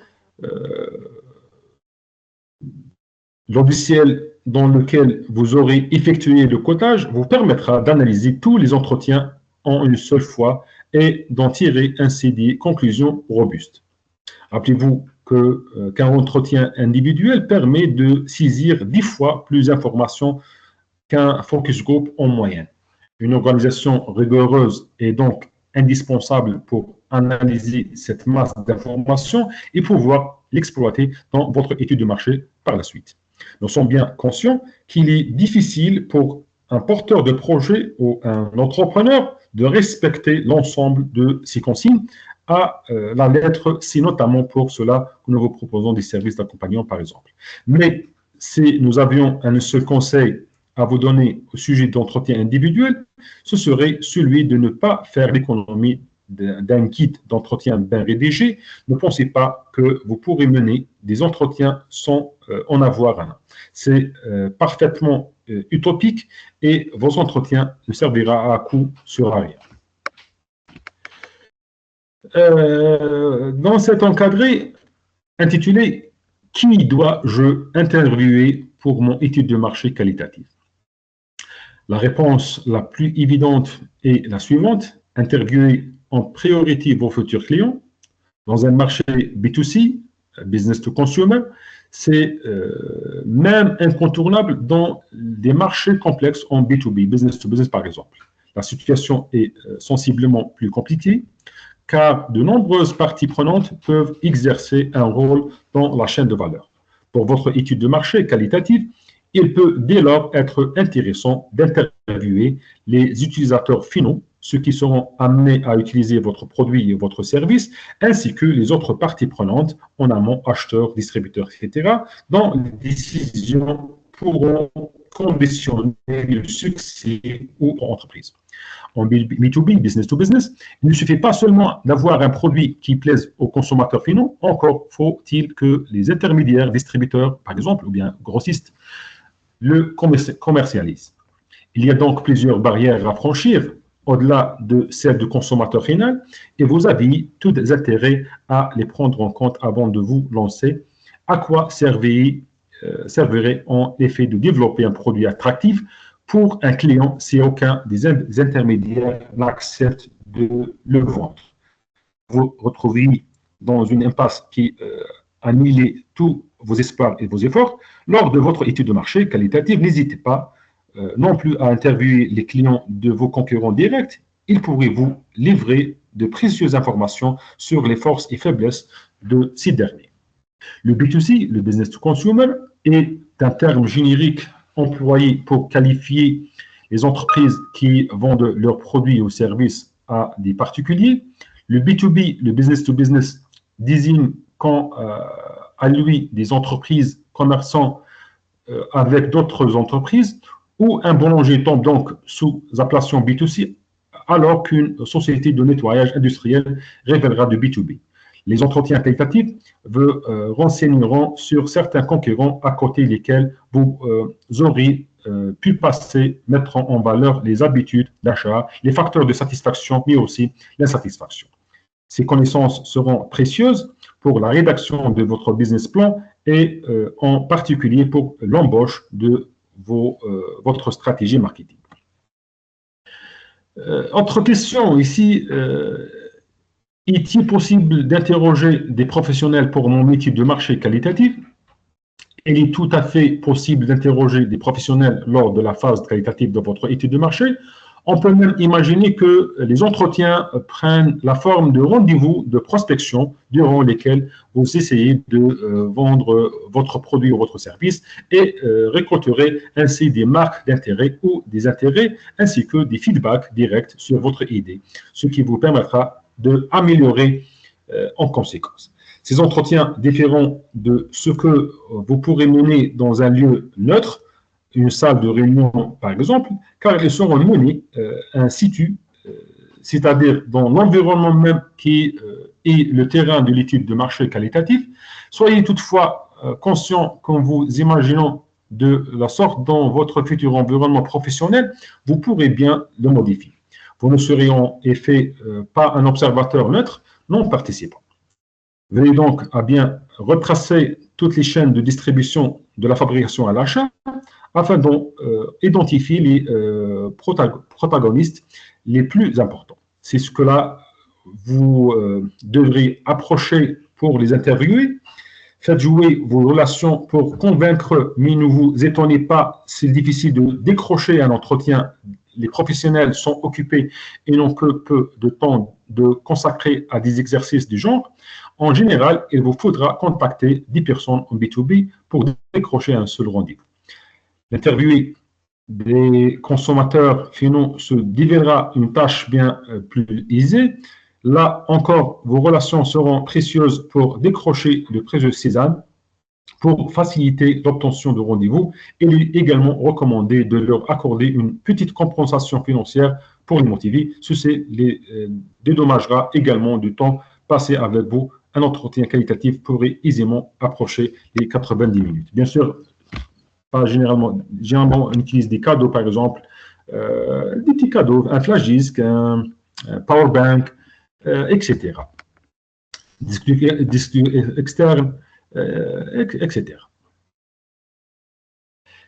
logiciel dans lequel vous aurez effectué le codage vous permettra d'analyser tous les entretiens en une seule fois et d'en tirer ainsi des conclusions robustes. Rappelez-vous qu'un entretien individuel permet de saisir 10 fois plus d'informations qu'un focus group en moyenne. Une organisation rigoureuse est donc indispensable pour analyser cette masse d'informations et pouvoir l'exploiter dans votre étude de marché par la suite. Nous sommes bien conscients qu'il est difficile pour un porteur de projet ou un entrepreneur de respecter l'ensemble de ces consignes à la lettre. C'est notamment pour cela que nous vous proposons des services d'accompagnement, par exemple. Mais si nous avions un seul conseil à vous donner au sujet d'entretien individuel, ce serait celui de ne pas faire l'économie d'un guide d'entretien bien rédigé. Ne pensez pas que vous pourrez mener des entretiens sans en avoir un. C'est parfaitement utopique et vos entretiens ne serviront à coup sur rien. Dans cet encadré intitulé « Qui dois-je interviewer pour mon étude de marché qualitative ?» La réponse la plus évidente est la suivante: interviewer en priorité vos futurs clients. Dans un marché B2C, business to consumer, c'est même incontournable dans des marchés complexes en B2B, business to business par exemple. La situation est sensiblement plus compliquée car de nombreuses parties prenantes peuvent exercer un rôle dans la chaîne de valeur. Pour votre étude de marché qualitative, il peut dès lors être intéressant d'interviewer les utilisateurs finaux, ceux qui seront amenés à utiliser votre produit et votre service, ainsi que les autres parties prenantes, en amont, acheteurs, distributeurs, etc., dont les décisions pourront conditionner le succès ou entreprise. En B2B, business to business, il ne suffit pas seulement d'avoir un produit qui plaise aux consommateurs finaux, encore faut-il que les intermédiaires, distributeurs, par exemple, ou bien grossistes, le commercialisent. Il y a donc plusieurs barrières à franchir au-delà de celles du consommateur final et vous avez tout intérêt à les prendre en compte avant de vous lancer. À quoi servirait en effet de développer un produit attractif pour un client si aucun des intermédiaires n'accepte de le vendre? Vous retrouvez dans une impasse qui annihiler tous vos espoirs et vos efforts. Lors de votre étude de marché qualitative, n'hésitez pas non plus à interviewer les clients de vos concurrents directs. Ils pourraient vous livrer de précieuses informations sur les forces et faiblesses de ces derniers. Le B2C, le business to consumer, est un terme générique employé pour qualifier les entreprises qui vendent leurs produits ou services à des particuliers. Le B2B, le business to business, désigne quant à lui des entreprises commerçant avec d'autres entreprises, ou un boulanger tombe donc sous appellation B2C, alors qu'une société de nettoyage industriel révélera du B2B. Les entretiens qualitatifs vous renseigneront sur certains concurrents à côté desquels vous aurez pu mettre en valeur les habitudes d'achat, les facteurs de satisfaction, mais aussi l'insatisfaction. Ces connaissances seront précieuses pour la rédaction de votre business plan et en particulier pour l'embauche de votre stratégie marketing. Autre question ici, est-il possible d'interroger des professionnels pour mon métier de marché qualitatif? Il est tout à fait possible d'interroger des professionnels lors de la phase qualitative de votre étude de marché. On peut même imaginer que les entretiens prennent la forme de rendez-vous de prospection durant lesquels vous essayez de vendre votre produit ou votre service et récolterez ainsi des marques d'intérêt ou des intérêts ainsi que des feedbacks directs sur votre idée, ce qui vous permettra d'améliorer en conséquence. Ces entretiens différeront de ce que vous pourrez mener dans un lieu neutre, une salle de réunion par exemple, car ils seront menés in situ, c'est-à-dire dans l'environnement même qui est le terrain de l'étude de marché qualitatif. Soyez toutefois conscient qu'en vous imaginant de la sorte dans votre futur environnement professionnel, vous pourrez bien le modifier. Vous ne serez en effet pas un observateur neutre, non participant. Veuillez donc à bien retracer toutes les chaînes de distribution de la fabrication à l'achat afin d'identifier les protagonistes les plus importants. C'est ce que là, vous devrez approcher pour les interviewer. Faites jouer vos relations pour convaincre, mais ne vous étonnez pas, c'est difficile de décrocher un entretien. Les professionnels sont occupés et n'ont que peu de temps de consacrer à des exercices du genre. En général, il vous faudra contacter 10 personnes en B2B pour décrocher un seul rendez-vous. L'interviewer des consommateurs finaux se déverra une tâche bien plus aisée. Là encore, vos relations seront précieuses pour décrocher le précieux sésame. Pour faciliter l'obtention de rendez-vous, il est également recommandé de leur accorder une petite compensation financière pour les motiver. Ceci les dédommagera également du temps passé avec vous. Un entretien qualitatif pourrait aisément approcher les 90 minutes. Bien sûr, pas généralement on utilise des cadeaux, par exemple, des petits cadeaux, un flash disk, un power bank, etc. Disque externe, etc.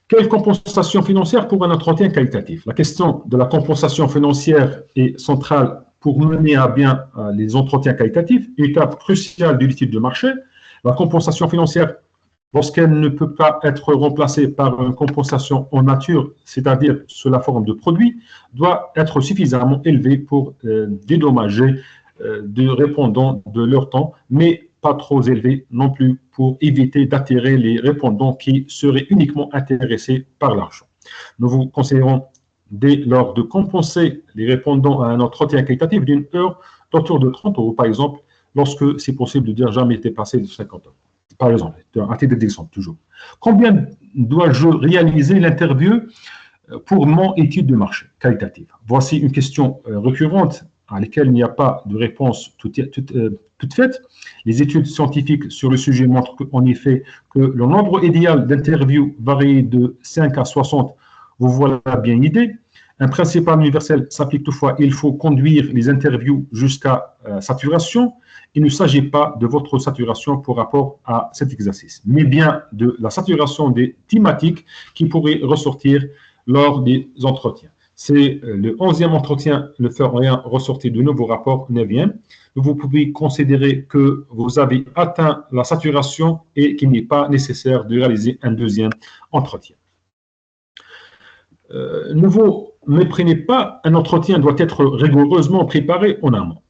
Quelle compensation financière pour un entretien qualitatif? La question de la compensation financière est centrale pour mener à bien les entretiens qualitatifs, une étape cruciale de l'étude de marché. La compensation financière, lorsqu'elle ne peut pas être remplacée par une compensation en nature, c'est-à-dire sous la forme de produits, doit être suffisamment élevée pour dédommager des répondants de leur temps, mais pas trop élevé non plus pour éviter d'attirer les répondants qui seraient uniquement intéressés par l'argent. Nous vous conseillerons dès lors de compenser les répondants à un entretien qualitatif d'une heure autour de 30 € par exemple, lorsque c'est possible de dire jamais été passé de 50 €. Par exemple, à titre d'exemple toujours. Combien dois-je réaliser l'interview pour mon étude de marché qualitative? Voici une question récurrente à laquelle il n'y a pas de réponse toute faite. Les études scientifiques sur le sujet montrent en effet que le nombre idéal d'interviews varie de 5 à 60. Vous voilà bien l'idée. Un principe universel s'applique toutefois. Il faut conduire les interviews jusqu'à saturation. Il ne s'agit pas de votre saturation par rapport à cet exercice, mais bien de la saturation des thématiques qui pourraient ressortir lors des entretiens. c'est le 11e entretien, ne fait rien ressortir de nouveaux rapports 9e. Vous pouvez considérer que vous avez atteint la saturation et qu'il n'est pas nécessaire de réaliser un deuxième entretien. Ne vous méprenez pas, un entretien doit être rigoureusement préparé en amont.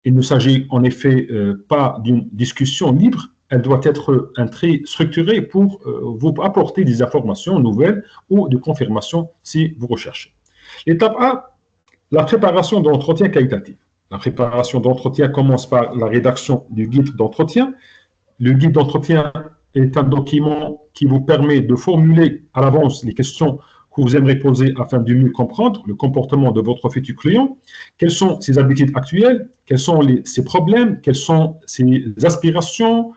Il ne s'agit en effet pas d'une discussion libre, elle doit être très structurée pour vous apporter des informations nouvelles ou de confirmation si vous recherchez. L'étape A, la préparation de l'entretien qualitatif. La préparation d'entretien commence par la rédaction du guide d'entretien. Le guide d'entretien est un document qui vous permet de formuler à l'avance les questions que vous aimeriez poser afin de mieux comprendre le comportement de votre futur client. Quelles sont ses habitudes actuelles? Quels sont ses problèmes? Quelles sont ses aspirations?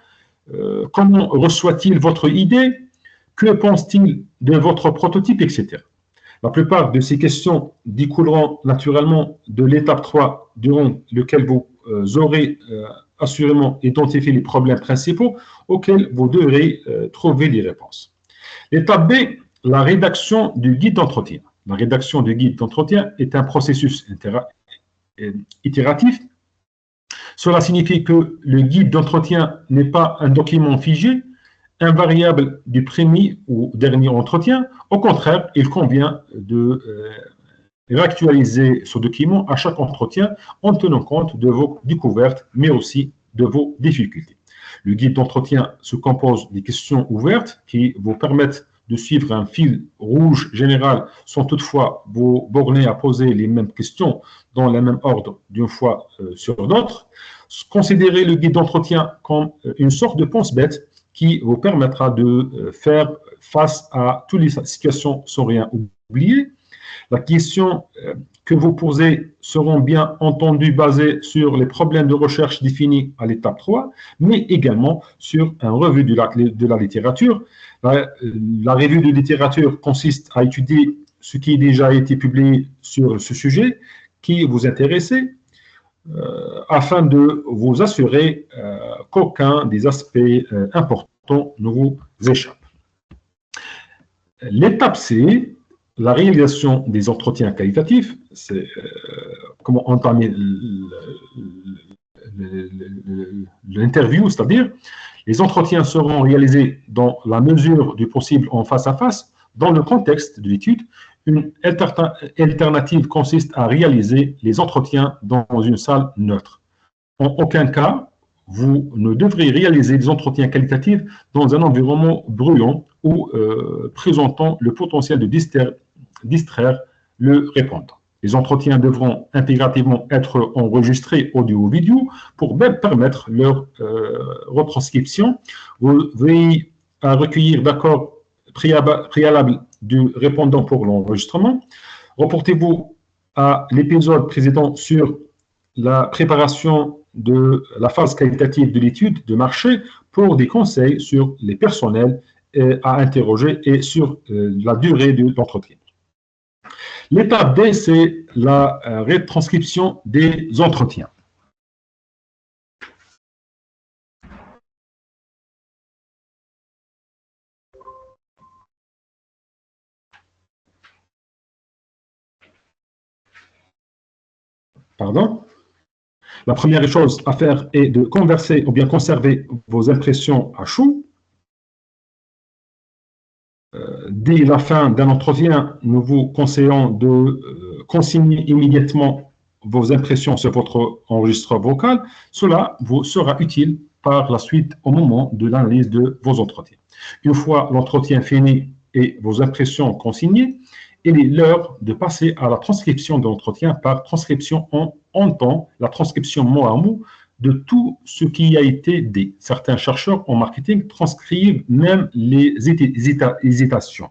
Comment reçoit-il votre idée? Que pense-t-il de votre prototype, etc. La plupart de ces questions découleront naturellement de l'étape 3, durant laquelle vous aurez assurément identifié les problèmes principaux auxquels vous devrez trouver des réponses. L'étape B, la rédaction du guide d'entretien. La rédaction du guide d'entretien est un processus itératif. Cela signifie que le guide d'entretien n'est pas un document figé, invariable du premier ou dernier entretien. Au contraire, il convient de réactualiser ce document à chaque entretien en tenant compte de vos découvertes, mais aussi de vos difficultés. Le guide d'entretien se compose des questions ouvertes qui vous permettent de suivre un fil rouge général sans toutefois vous borner à poser les mêmes questions dans le même ordre d'une fois sur l'autre. Considérez le guide d'entretien comme une sorte de pense-bête qui vous permettra de faire face à toutes les situations sans rien oublier. La question que vous posez seront bien entendu basées sur les problèmes de recherche définis à l'étape 3, mais également sur un revue de la littérature. La revue de littérature consiste à étudier ce qui a déjà été publié sur ce sujet qui vous intéresse, afin de vous assurer qu'aucun des aspects importants ne vous échappe. L'étape C, la réalisation des entretiens qualitatifs, c'est comment entamer l'interview, c'est-à-dire les entretiens seront réalisés dans la mesure du possible en face à face, dans le contexte de l'étude. Une alternative consiste à réaliser les entretiens dans une salle neutre. En aucun cas, vous ne devrez réaliser des entretiens qualitatifs dans un environnement bruyant ou présentant le potentiel de distraire le répondant. Les entretiens devront impérativement être enregistrés audio ou vidéo pour permettre leur retranscription. Vous veillez à recueillir d'accords préalables du répondant pour l'enregistrement. Reportez-vous à l'épisode précédent sur la préparation de la phase qualitative de l'étude de marché pour des conseils sur les personnels à interroger et sur la durée de l'entretien. L'étape D, c'est la retranscription des entretiens. Pardon. La première chose à faire est de converser ou bien conserver vos impressions à chaud. Dès la fin d'un entretien, nous vous conseillons de consigner immédiatement vos impressions sur votre enregistreur vocal. Cela vous sera utile par la suite au moment de l'analyse de vos entretiens. Une fois l'entretien fini et vos impressions consignées, il est l'heure de passer à la transcription de l'entretien par transcription en temps, la transcription mot à mot de tout ce qui a été dit. Certains chercheurs en marketing transcrivent même les hésitations,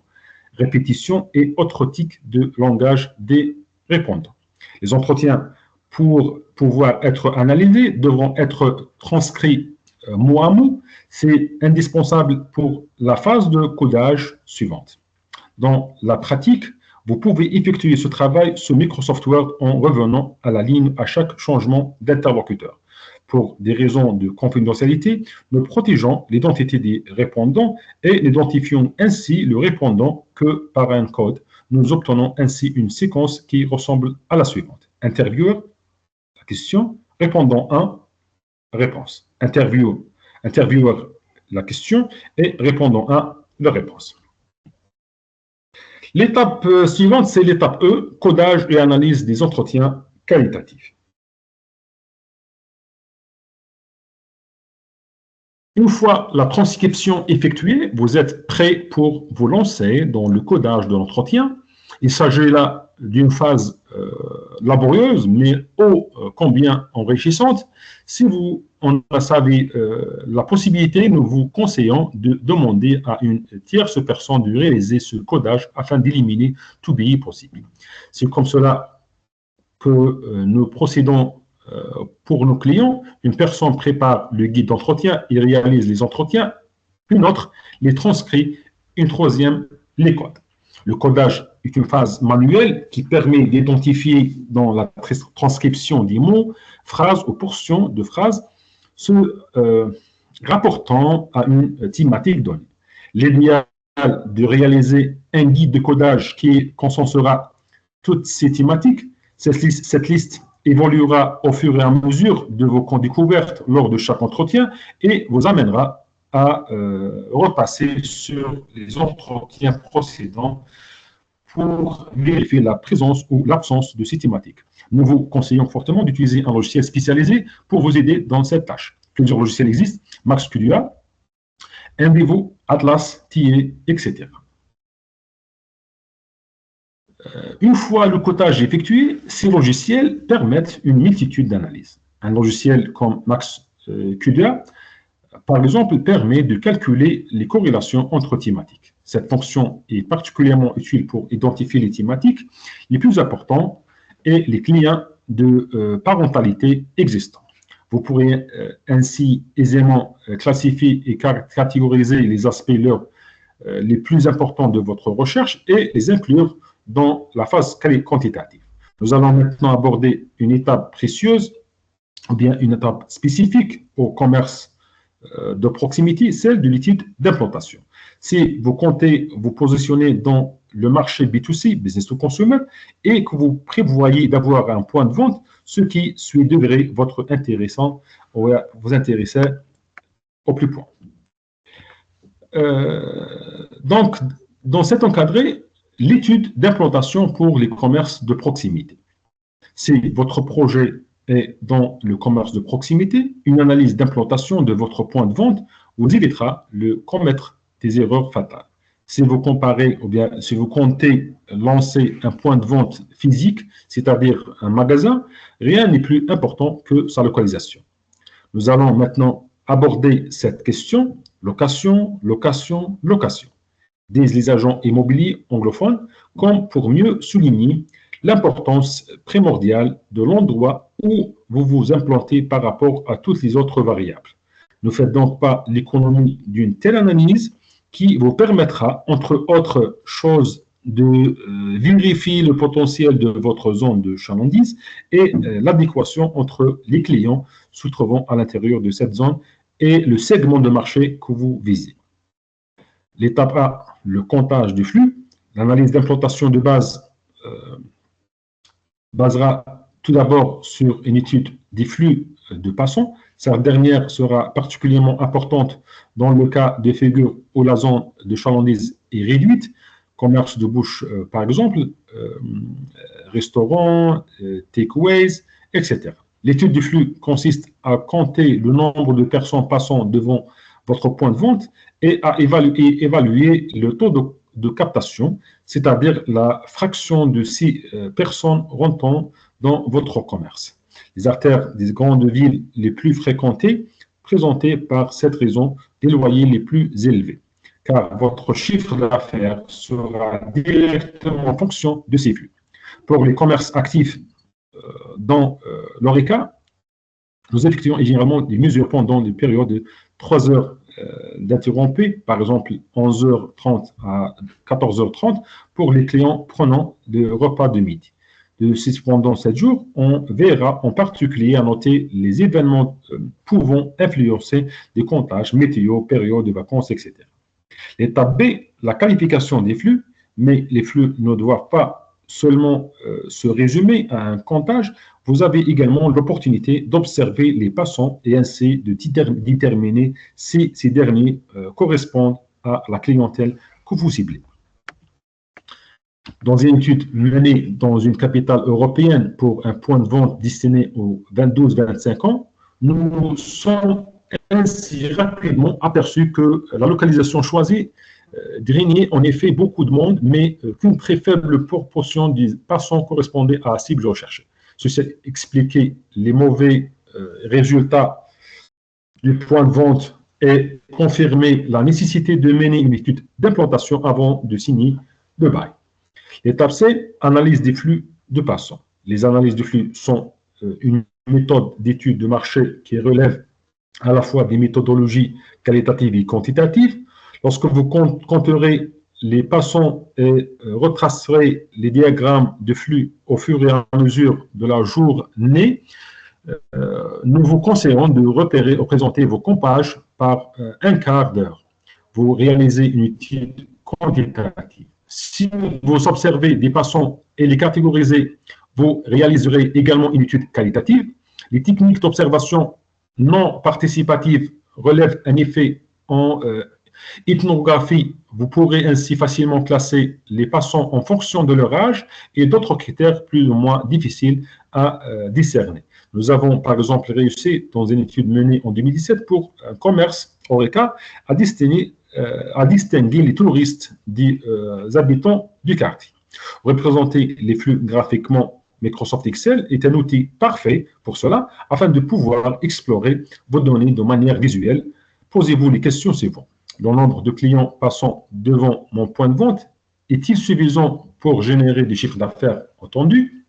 répétitions et autres tics de langage des répondants. Les entretiens, pour pouvoir être analysés, devront être transcrits mot à mot. C'est indispensable pour la phase de codage suivante. Dans la pratique, vous pouvez effectuer ce travail sur Microsoft Word en revenant à la ligne à chaque changement d'interlocuteur. pour des raisons de confidentialité, nous protégeons l'identité des répondants et n'identifions ainsi le répondant que par un code. Nous obtenons ainsi une séquence qui ressemble à la suivante. Intervieweur, la question. Répondant 1, réponse. Intervieweur, la question. Et répondant 1, la réponse. L'étape suivante, c'est l'étape E, codage et analyse des entretiens qualitatifs. Une fois la transcription effectuée, vous êtes prêt pour vous lancer dans le codage de l'entretien. Il s'agit là d'une phase laborieuse, mais ô combien enrichissante. Si vous en savez la possibilité, nous vous conseillons de demander à une tierce personne de réaliser ce codage afin d'éliminer tout biais possible. C'est comme cela que nous procédons pour nos clients. Une personne prépare le guide d'entretien et réalise les entretiens, une autre les transcrit, une troisième les code. Le codage est une phase manuelle qui permet d'identifier dans la transcription des mots, phrases ou portions de phrases se rapportant à une thématique donnée. L'idéal de réaliser un guide de codage qui consensera toutes ces thématiques. Cette liste évoluera au fur et à mesure de vos découvertes lors de chaque entretien et vous amènera à repasser sur les entretiens précédents pour vérifier la présence ou l'absence de ces thématiques. Nous vous conseillons fortement d'utiliser un logiciel spécialisé pour vous aider dans cette tâche. Plusieurs logiciels existent, Max Studio, Envivo, Atlas, TA, etc. Une fois le codage effectué, ces logiciels permettent une multitude d'analyses. Un logiciel comme MaxQDA, par exemple, permet de calculer les corrélations entre thématiques. Cette fonction est particulièrement utile pour identifier les thématiques les plus importantes et les clients de parentalité existants. Vous pourrez ainsi aisément classifier et catégoriser les aspects les plus importants de votre recherche et les inclure dans la phase quantitative. Nous allons maintenant aborder une étape précieuse, ou bien une étape spécifique au commerce de proximité, celle de l'étude d'implantation. Si vous comptez vous positionner dans le marché B2C, business to consumer, et que vous prévoyez d'avoir un point de vente, ce qui suit devrait vous intéresser au plus point. Donc, dans cet encadré, l'étude d'implantation pour les commerces de proximité. Si votre projet est dans le commerce de proximité, une analyse d'implantation de votre point de vente vous évitera de commettre des erreurs fatales. Si vous comparez, ou bien si vous comptez lancer un point de vente physique, c'est-à-dire un magasin, rien n'est plus important que sa localisation. Nous allons maintenant aborder cette question, location, location, location, disent les agents immobiliers anglophones, comme pour mieux souligner l'importance primordiale de l'endroit où vous vous implantez par rapport à toutes les autres variables. Ne faites donc pas l'économie d'une telle analyse qui vous permettra, entre autres choses, de vérifier le potentiel de votre zone de chalandise et l'adéquation entre les clients se trouvant à l'intérieur de cette zone et le segment de marché que vous visez. L'étape A, le comptage du flux. L'analyse d'implantation de base basera tout d'abord sur une étude des flux de passants. Cette dernière sera particulièrement importante dans le cas des figures où la zone de chalandise est réduite, commerce de bouche par exemple, restaurants, takeaways, etc. L'étude du flux consiste à compter le nombre de personnes passant devant votre point de vente et à évaluer le taux de captation, c'est-à-dire la fraction de ces personnes rentrant dans votre commerce. Les artères des grandes villes les plus fréquentées présentées par cette raison des loyers les plus élevés, car votre chiffre d'affaires sera directement en fonction de ces flux. Pour les commerces actifs dans l'ORECA, nous effectuons généralement des mesures pendant des périodes de 3 heures d'interrompus, par exemple 11h30 à 14h30, pour les clients prenant des repas de midi. de 6 pendant 7 jours, on verra en particulier à noter les événements pouvant influencer des comptages, météo, périodes de vacances, etc. L'étape B, la qualification des flux, mais les flux ne doivent pas seulement se résumer à un comptage. Vous avez également l'opportunité d'observer les passants et ainsi de déterminer si ces derniers correspondent à la clientèle que vous ciblez. Dans une étude menée dans une capitale européenne pour un point de vente destiné aux 22-25 ans, nous nous sommes ainsi rapidement aperçus que la localisation choisie drainait en effet beaucoup de monde, mais qu'une très faible proportion des passants correspondait à la cible recherchée. Ceci expliquait les mauvais résultats du point de vente et confirmait la nécessité de mener une étude d'implantation avant de signer le bail. L'étape C, analyse des flux de passants. Les analyses de flux sont une méthode d'étude de marché qui relève à la fois des méthodologies qualitatives et quantitatives. Lorsque vous compterez les passants et retracerez les diagrammes de flux au fur et à mesure de la journée, nous vous conseillons de repérer ou présenter vos compages par un quart d'heure. Vous réalisez une étude quantitative. Si vous observez des passants et les catégorisez, vous réaliserez également une étude qualitative. Les techniques d'observation non participative relèvent un effet en ethnographie. Vous pourrez ainsi facilement classer les passants en fonction de leur âge et d'autres critères plus ou moins difficiles à discerner. Nous avons par exemple réussi dans une étude menée en 2017 pour un commerce Horeca à distinguer les touristes des habitants du quartier. Représenter les flux graphiquement, Microsoft Excel est un outil parfait pour cela, afin de pouvoir explorer vos données de manière visuelle. Posez-vous les questions suivantes. Le nombre de clients passant devant mon point de vente est-il suffisant pour générer des chiffres d'affaires attendus?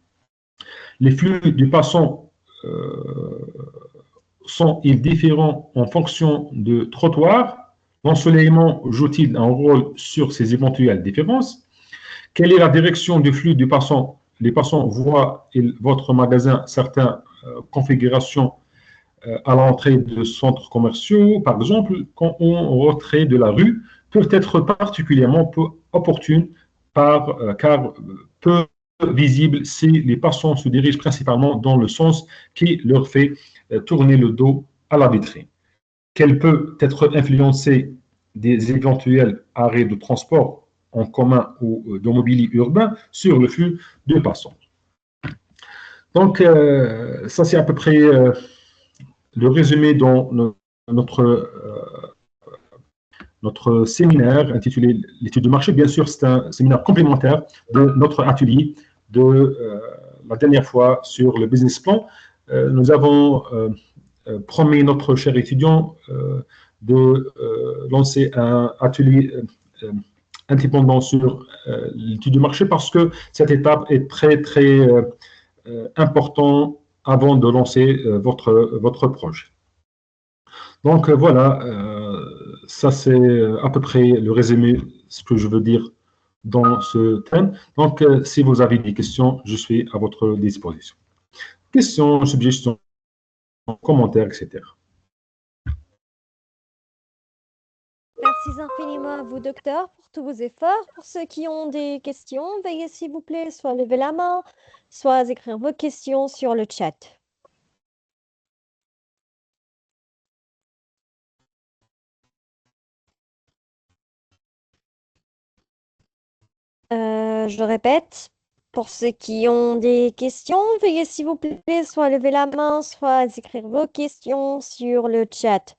Les flux du passant sont-ils différents en fonction de trottoir? L'ensoleillement joue-t-il un rôle sur ces éventuelles différences? Quelle est la direction du flux du passant? Les passants voient votre magasin certaines configurations à l'entrée de centres commerciaux, par exemple, quand on retrait de la rue, peuvent être particulièrement peu opportunes car peu visibles si les passants se dirigent principalement dans le sens qui leur fait tourner le dos à la vitrine. Quelle peut être influencée des éventuels arrêts de transport en commun ou de mobilier urbain sur le flux de passants. Donc, ça c'est à peu près le résumé dans notre séminaire intitulé l'étude de marché. Bien sûr, c'est un séminaire complémentaire de notre atelier de la dernière fois sur le business plan. Nous avons promis notre cher étudiant de lancer un atelier indépendant sur l'étude de marché parce que cette étape est très, très importante avant de lancer votre projet. Donc voilà, ça c'est à peu près le résumé, ce que je veux dire dans ce thème. Donc si vous avez des questions, je suis à votre disposition. Questions, suggestions, commentaires, etc. Merci infiniment à vous, docteur, pour tous vos efforts. Pour ceux qui ont des questions, veuillez s'il vous plaît soit lever la main, soit écrire vos questions sur le chat. Je répète, pour ceux qui ont des questions, veuillez s'il vous plaît soit lever la main, soit écrire vos questions sur le chat.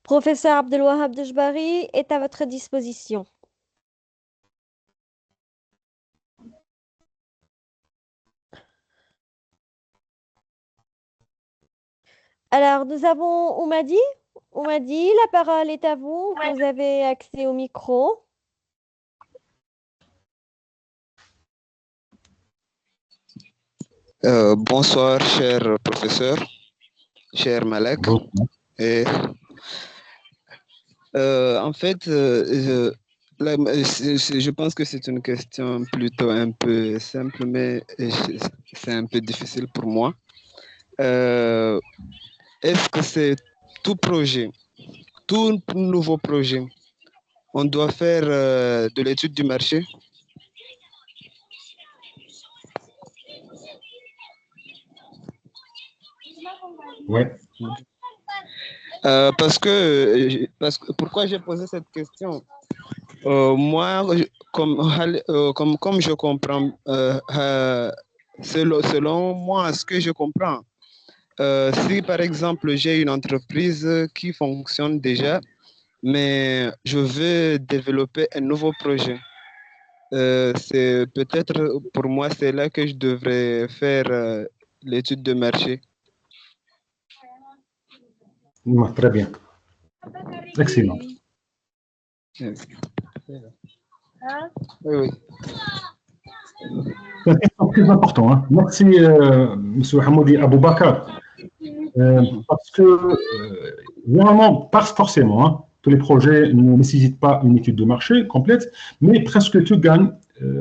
Professeur Abdelwahab Dejbari est à votre disposition. Alors, nous avons Oumadi. Oumadi, la parole est à vous. Vous avez accès au micro. Bonsoir, cher professeur, cher Malek. Bonsoir. Et, en fait, Je pense que c'est une question plutôt un peu simple, mais c'est un peu difficile pour moi. Euh, Est-ce que c'est tout projet, tout nouveau projet, on doit faire de l'étude du marché? Ouais. Pourquoi j'ai posé cette question? Moi, comme je comprends, selon moi, ce que je comprends, si par exemple j'ai une entreprise qui fonctionne déjà, mais je veux développer un nouveau projet, c'est peut-être pour moi, c'est là que je devrais faire l'étude de marché. Très bien. Excellent. Oui, oui. C'est une question très importante. Hein. Merci, M. Hamoudi Aboubakar. Parce que, vraiment, pas forcément, hein, tous les projets ne nécessitent pas une étude de marché complète, mais presque tout gagne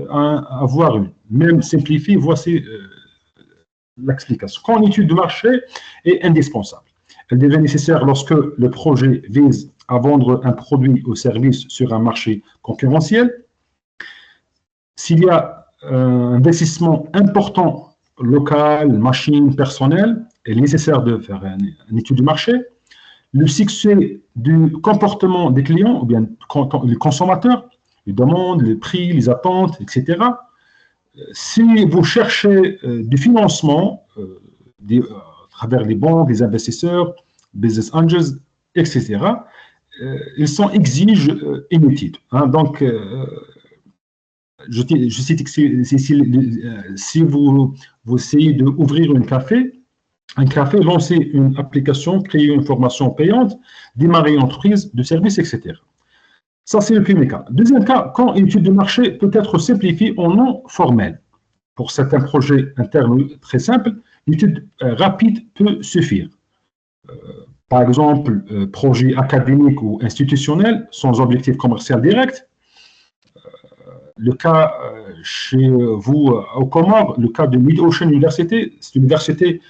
à avoir une. Même simplifié, voici l'explication. Quand une étude de marché est indispensable, elle devient nécessaire lorsque le projet vise à vendre un produit ou service sur un marché concurrentiel. S'il y a un investissement important local, machine, personnel, il est nécessaire de faire une étude de marché. Le succès du comportement des clients, ou bien les consommateurs, les demandes, les prix, les attentes, etc. Si vous cherchez du financement à travers les banques, les investisseurs, business angels, etc., ils sont exigent une étude. Hein. Donc, je cite si vous essayez d'ouvrir un café, lancer une application, créer une formation payante, démarrer une entreprise de services, etc. Ça, c'est le premier cas. Deuxième cas, quand une étude de marché peut être simplifiée en non formel. Pour certains projets internes très simples, une étude rapide peut suffire. Par exemple, projet académique ou institutionnel sans objectif commercial direct. Le cas chez vous au Comores, le cas de Mid-Ocean University, c'est une université,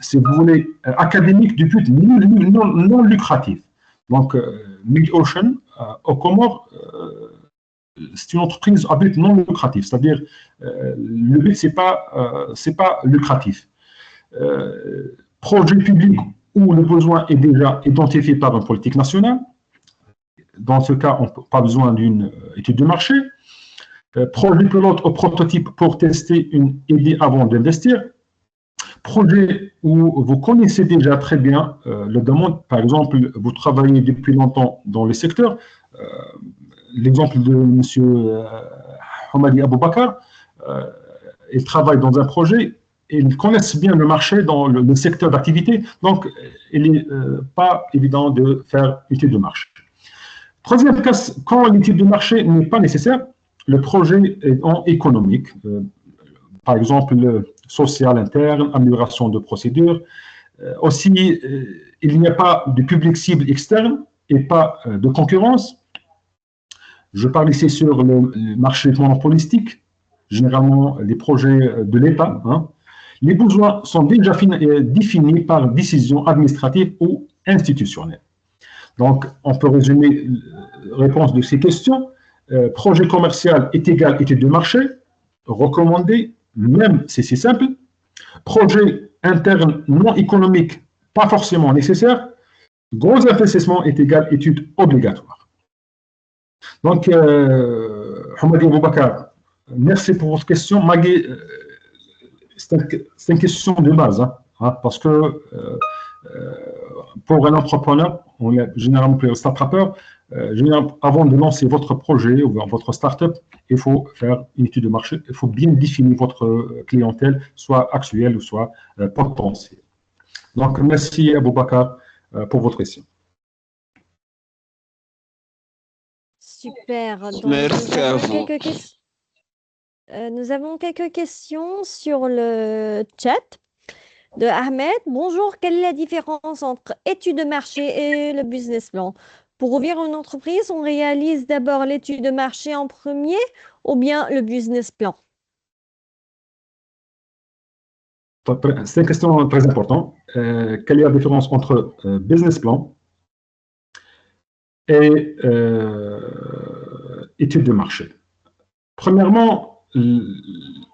si vous voulez, académique du but non lucratif. Donc, Mid-Ocean au Comores, c'est une entreprise à but non lucratif, c'est-à-dire le but c'est pas lucratif. Projet public où le besoin est déjà identifié par une politique nationale. Dans ce cas, on n'a pas besoin d'une étude de marché. Projet pilote au prototype pour tester une idée avant d'investir. Projet où vous connaissez déjà très bien le domaine. Par exemple, vous travaillez depuis longtemps dans le secteur. L'exemple de M. Hamadi Aboubakar, il travaille dans un projet, et ils connaissent bien le marché dans le secteur d'activité, donc il n'est pas évident de faire une étude de marché. Troisième cas, quand l'étude de marché n'est pas nécessaire, le projet est économique, par exemple social interne, amélioration de procédures. Aussi, il n'y a pas de public cible externe et pas de concurrence. Je parle ici sur le marché monopolistique, généralement les projets de l'État. Hein. Les besoins sont déjà définis par décision administrative ou institutionnelle. Donc, on peut résumer la réponse de ces questions. Projet commercial est égal étude de marché, recommandé, même si c'est simple. Projet interne non économique, pas forcément nécessaire. Gros investissement est égal étude obligatoire. Donc, Hamadi Aboubakar, merci pour votre question. Magui, c'est une question de base, hein, parce que pour un entrepreneur, on est généralement plus start-upper, avant de lancer votre projet ou votre start-up, il faut faire une étude de marché, il faut bien définir votre clientèle, soit actuelle ou soit potentielle. Donc, merci Aboubakar pour votre question. Super. Donc, Merci à vous. Nous avons quelques questions sur le chat de Ahmed. Bonjour, quelle est la différence entre étude de marché et le business plan? Pour ouvrir une entreprise, on réalise d'abord l'étude de marché en premier ou bien le business plan? C'est une question très importante. Quelle est la différence entre business plan et étude de marché? Premièrement,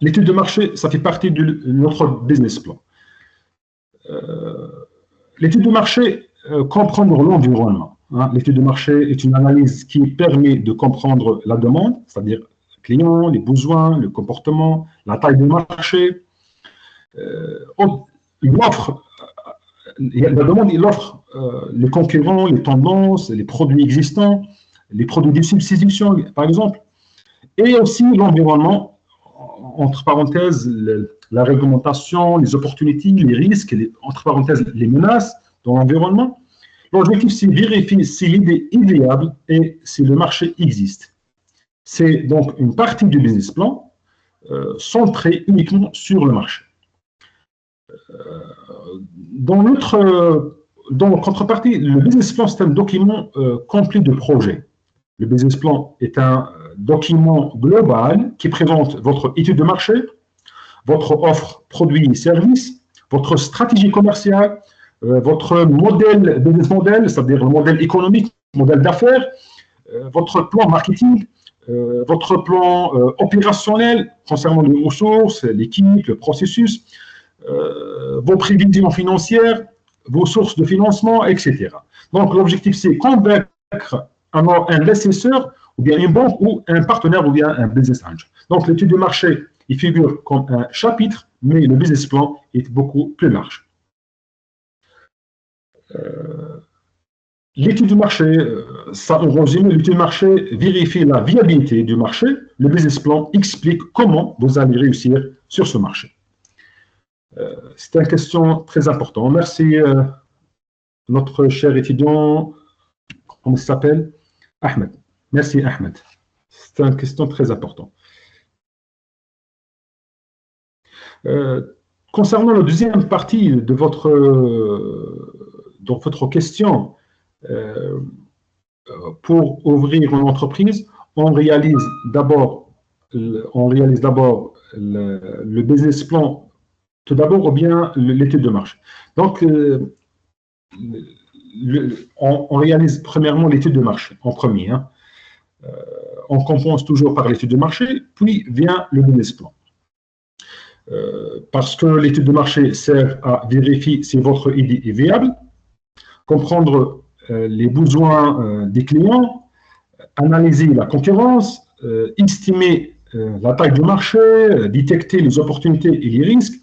l'étude de marché, ça fait partie de notre business plan. L'étude de marché comprend l'environnement. Hein. L'étude de marché est une analyse qui permet de comprendre la demande, c'est-à-dire le client, les besoins, le comportement, la taille du marché, l'offre. La demande et l'offre, les concurrents, les tendances, les produits existants, les produits de substitution, par exemple, et aussi l'environnement, entre parenthèses, la réglementation, les opportunités, les risques, entre parenthèses, les menaces dans l'environnement. L'objectif, c'est vérifier si l'idée est viable et si le marché existe. C'est donc une partie du business plan centrée uniquement sur le marché. Dans la contrepartie, le business plan, c'est un document complet de projet. Le business plan est un document global qui présente votre étude de marché, votre offre produits et services, votre stratégie commerciale, votre business model, c'est-à-dire le modèle économique, modèle d'affaires, votre plan marketing, votre plan opérationnel concernant les ressources, l'équipe, le processus, vos prévisions financières, vos sources de financement, etc. Donc, l'objectif, c'est convaincre un investisseur, ou bien une banque, ou un partenaire, ou bien un business angel. Donc, l'étude de marché, il figure comme un chapitre, mais le business plan est beaucoup plus large. L'étude du marché, ça en résumé, l'étude du marché vérifie la viabilité du marché. Le business plan explique comment vous allez réussir sur ce marché. C'est une question très importante. Merci, notre cher étudiant, comment il s'appelle? Ahmed. Merci, Ahmed. C'est une question très importante. Concernant la deuxième partie de votre question, pour ouvrir une entreprise, on réalise d'abord le business plan tout d'abord ou bien l'étude de marché. Donc, on réalise premièrement l'étude de marché en premier. Hein. On compense toujours par l'étude de marché, puis vient le business plan. Parce que l'étude de marché sert à vérifier si votre idée est viable, comprendre les besoins des clients, analyser la concurrence, estimer la taille du marché, détecter les opportunités et les risques.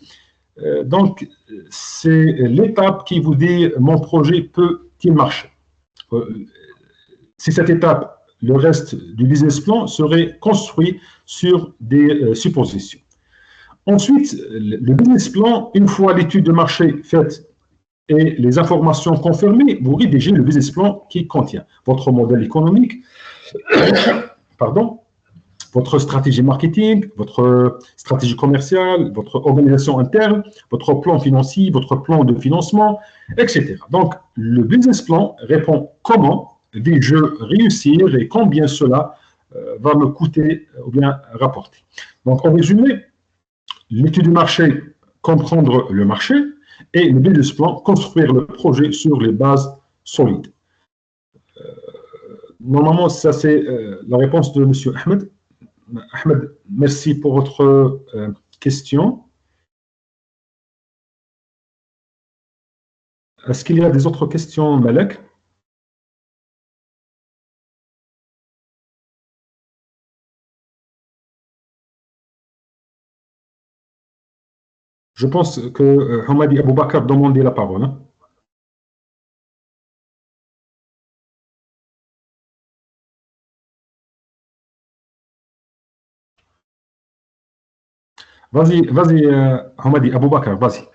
Donc, c'est l'étape qui vous dit mon projet peut-il marcher. C'est cette étape, le reste du business plan serait construit sur des suppositions. Ensuite, le business plan, une fois l'étude de marché faite et les informations confirmées, vous rédigez le business plan qui contient votre modèle économique, pardon, votre stratégie marketing, votre stratégie commerciale, votre organisation interne, votre plan financier, votre plan de financement, etc. Donc, le business plan répond comment vais-je réussir et combien cela va me coûter ou bien rapporter. Donc, en résumé, l'étude du marché, comprendre le marché, et le business plan, construire le projet sur les bases solides. Normalement, ça c'est la réponse de M. Ahmed. Ahmed, merci pour votre question. Est-ce qu'il y a des autres questions, Malek? Je pense que Hamadi Aboubakar demandait la parole. Hein. Vas-y, vas-y, Hamadi Aboubakar, vas-y.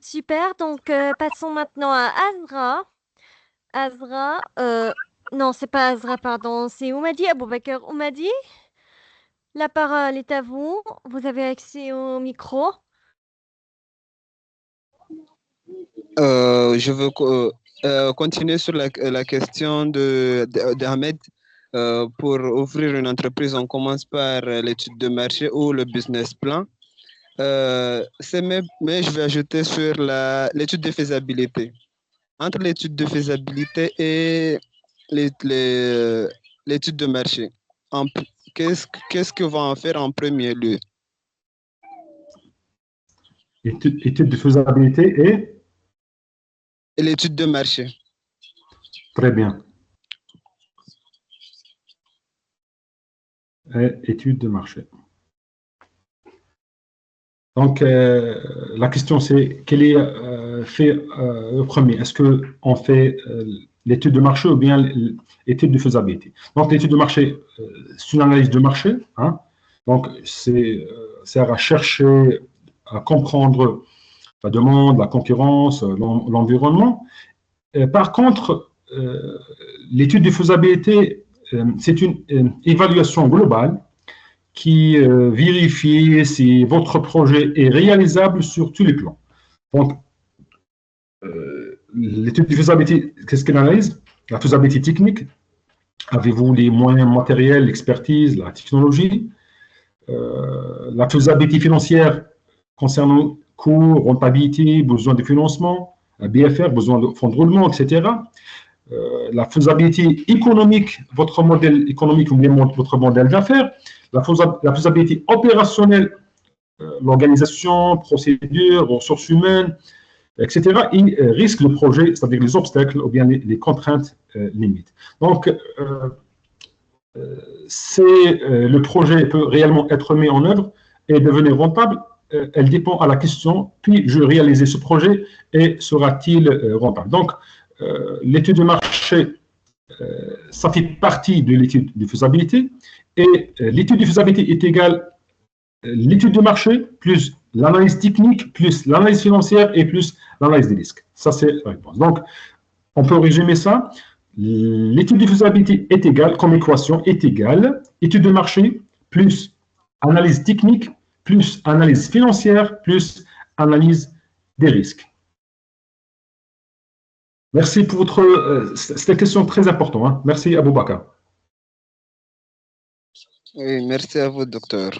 Super, donc passons maintenant à Azra. Azra, non, c'est pas Azra, pardon, c'est Oumadi Aboubakar. Oumadi? La parole est à vous. Vous avez accès au micro. Je veux continuer sur la question d'Ahmed. Pour ouvrir une entreprise, on commence par l'étude de marché ou le business plan. Mais je vais ajouter sur l'étude de faisabilité. Entre l'étude de faisabilité et l'étude de marché, qu'est-ce que va en faire en premier lieu? Étude de faisabilité Et l'étude de marché. très bien. Étude de marché. Donc, la question c'est, quel est fait le premier? Est-ce qu'on fait l'étude de marché ou bien l'étude de faisabilité? Donc, l'étude de marché, c'est une analyse de marché. Hein, donc, c'est à chercher, à comprendre la demande, la concurrence, l'environnement. Par contre, l'étude de faisabilité, c'est une évaluation globale qui vérifie si votre projet est réalisable sur tous les plans. Donc, l'étude de faisabilité, qu'est-ce qu'elle analyse? La faisabilité technique. Avez-vous les moyens matériels, l'expertise, la technologie? La faisabilité financière concernant coûts, rentabilité, besoin de financement, BFR, besoin de fonds de roulement, etc. La faisabilité économique, votre modèle économique ou bien votre modèle d'affaires, la faisabilité opérationnelle, l'organisation, procédures, ressources humaines, etc. Et risque de projet, c'est-à-dire les obstacles ou bien les contraintes limites. Donc, le projet peut réellement être mis en œuvre et devenir rentable. Elle dépend à la question, puis-je réaliser ce projet et sera-t-il rentable? Donc, l'étude de marché, ça fait partie de l'étude de faisabilité, et l'étude de faisabilité est égale l'étude de marché plus l'analyse technique plus l'analyse financière et plus l'analyse des risques. Ça, c'est la réponse. Donc, on peut résumer ça. L'étude de faisabilité est égale, comme équation, est égale étude de marché plus analyse technique plus analyse financière plus analyse des risques. Merci pour votre... c'est une question très importante. Hein. Merci, Aboubakar. Oui, merci à vous, docteur.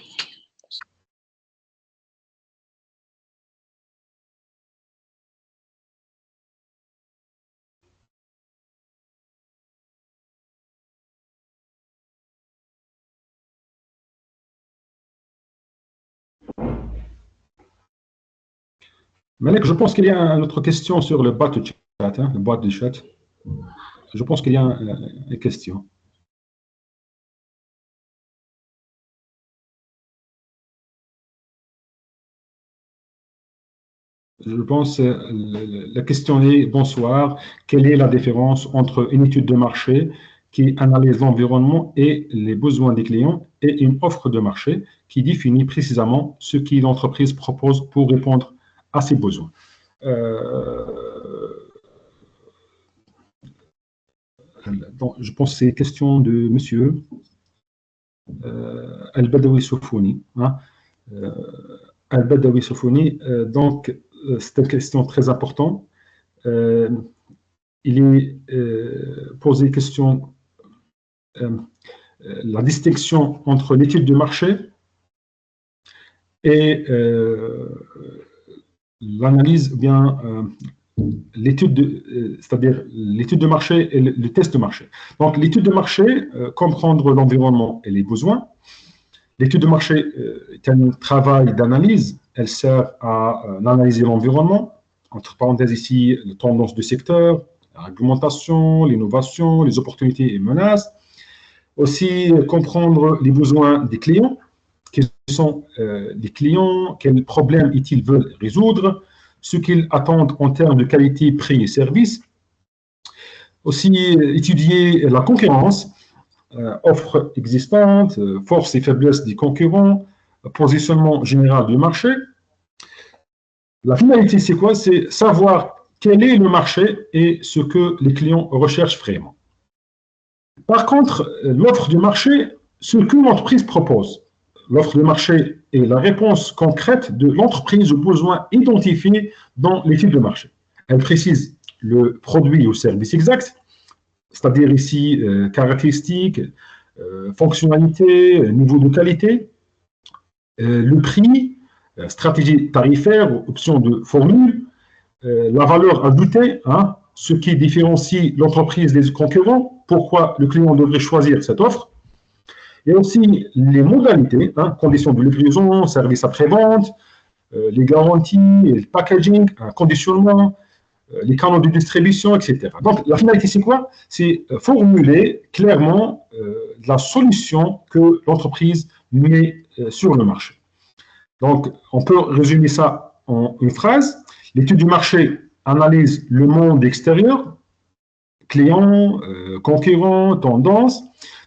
Malek, je pense qu'il y a une autre question sur le bas de chat, hein, le boîte de chat. Je pense qu'il y a une question. Je pense la question est, bonsoir, quelle est la différence entre une étude de marché qui analyse l'environnement et les besoins des clients et une offre de marché qui définit précisément ce que l'entreprise propose pour répondre à ses besoins. Donc, je pense que c'est une question de monsieur Al-Badawi Soufouni. Hein, Al-Badawi Soufouni. Donc, c'est une question très importante. Il est posé une question, la distinction entre l'étude de marché et l'analyse, bien l'étude, c'est-à-dire l'étude de marché et le test de marché. Donc, l'étude de marché, comprendre l'environnement et les besoins. L'étude de marché est un travail d'analyse. Elle sert à analyser l'environnement, entre parenthèses ici, les tendances du secteur, la réglementation, l'innovation, les opportunités et menaces. Aussi, comprendre les besoins des clients, quels sont les clients, quels problèmes ils veulent résoudre, ce qu'ils attendent en termes de qualité, prix et service. Aussi, étudier la concurrence, offres existantes, forces et faiblesses des concurrents, positionnement général du marché. La finalité, c'est quoi? C'est savoir quel est le marché et ce que les clients recherchent vraiment. Par contre, l'offre du marché, ce que l'entreprise propose. l'offre de marché est la réponse concrète de l'entreprise aux besoins identifiés dans l'étude de marché. Elle précise le produit ou service exact, c'est-à-dire ici caractéristiques, fonctionnalités, niveau de qualité, le prix, stratégie tarifaire, option de formule, la valeur ajoutée, hein, ce qui différencie l'entreprise des concurrents, pourquoi le client devrait choisir cette offre, et aussi les modalités, hein, conditions de livraison, service après-vente, les garanties, le packaging, un conditionnement, les canaux de distribution, etc. Donc, la finalité, c'est quoi? C'est formuler clairement la solution que l'entreprise met sur le marché. Donc, on peut résumer ça en une phrase. L'étude du marché analyse le monde extérieur, clients, concurrents, tendances,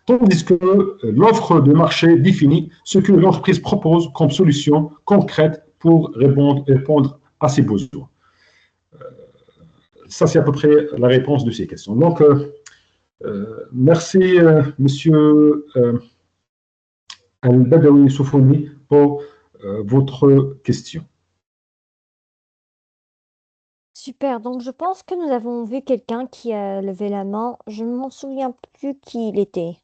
tandis que l'offre de marché définit ce que l'entreprise propose comme solution concrète pour répondre à ses besoins. Ça, c'est à peu près la réponse de ces questions. Donc, merci, monsieur Al-Badawi Soufouni, pour votre question. Super, donc je pense que nous avons vu quelqu'un qui a levé la main. Je ne m'en souviens plus qui il était.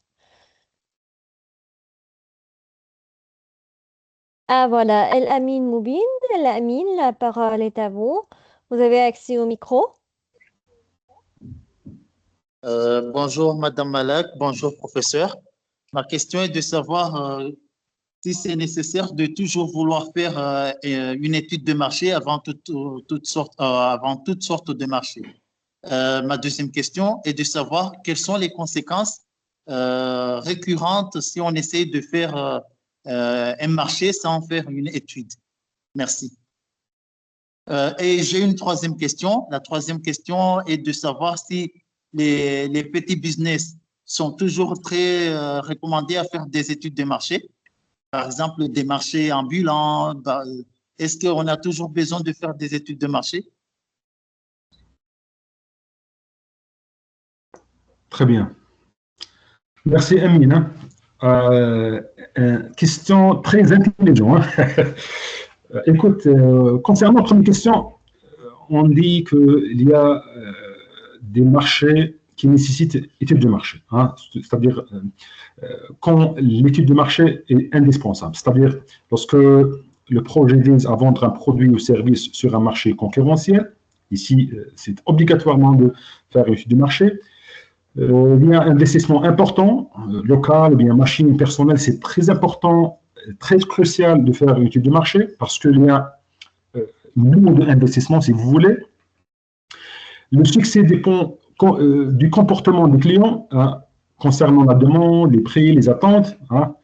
Ah voilà, El Amin Moubin. El Amin, la parole est à vous. Vous avez accès au micro. Bonjour Madame Malak, bonjour professeur. Ma question est de savoir si c'est nécessaire de toujours vouloir faire une étude de marché avant toute sorte de marché. Ma deuxième question est de savoir quelles sont les conséquences récurrentes si on essaie de faire un marché sans faire une étude. Merci. Et j'ai une troisième question. La troisième question est de savoir si les petits business sont toujours très recommandés à faire des études de marché. Par exemple, des marchés ambulants. Est-ce qu'on a toujours besoin de faire des études de marché? Très bien. Merci, Amine. Question très intelligente. Écoute, concernant la première question, on dit qu'il y a des marchés qui nécessitent étude de marché, hein, c'est-à-dire quand l'étude de marché est indispensable, c'est-à-dire lorsque le projet vise à vendre un produit ou service sur un marché concurrentiel, ici c'est obligatoirement de faire une étude de marché. Il y a un investissement important, local, ou bien machine, personnel, c'est très important, très crucial de faire une étude de marché parce qu'il y a beaucoup d'investissement, si vous voulez. Le succès dépend du comportement du client hein, concernant la demande, les prix, les attentes. Hein.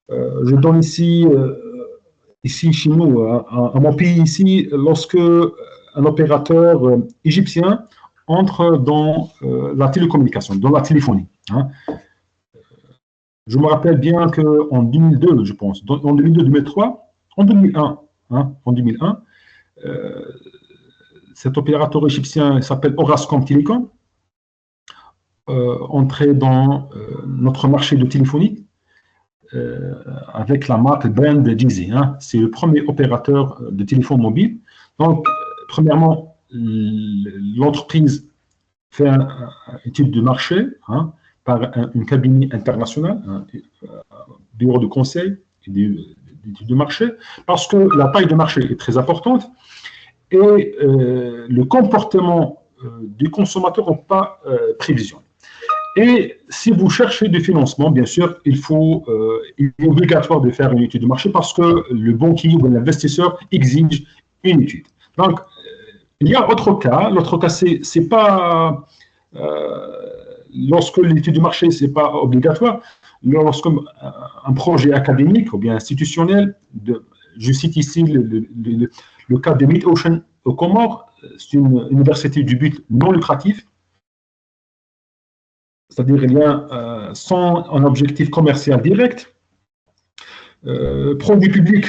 Je donne ici chez nous, à mon pays ici, lorsque un opérateur égyptien entre dans la télécommunication, dans la téléphonie. Hein. Je me rappelle bien qu'en 2002, je pense, en 2002-2003, en 2001, hein, en 2001, cet opérateur égyptien s'appelle Orascom Telecom, entrait dans notre marché de téléphonie avec la marque brand Dizzy. Hein. C'est le premier opérateur de téléphone mobile. Donc, premièrement, l'entreprise fait une étude de marché hein, par une cabinet international, un bureau de conseil et d'études de marché, parce que la taille de marché est très importante et le comportement du consommateur n'est pas prévisionnel. Et si vous cherchez du financement, bien sûr, il est obligatoire de faire une étude de marché parce que le banquier ou l'investisseur exige une étude. Donc, il y a autre cas. L'autre cas, c'est pas lorsque l'étude de marché, c'est pas obligatoire. Lorsque un projet académique ou bien institutionnel, je cite ici le cas de Mid-Ocean aux Comores, c'est une université du but non lucratif. C'est-à-dire il y a sans un objectif commercial direct, produit public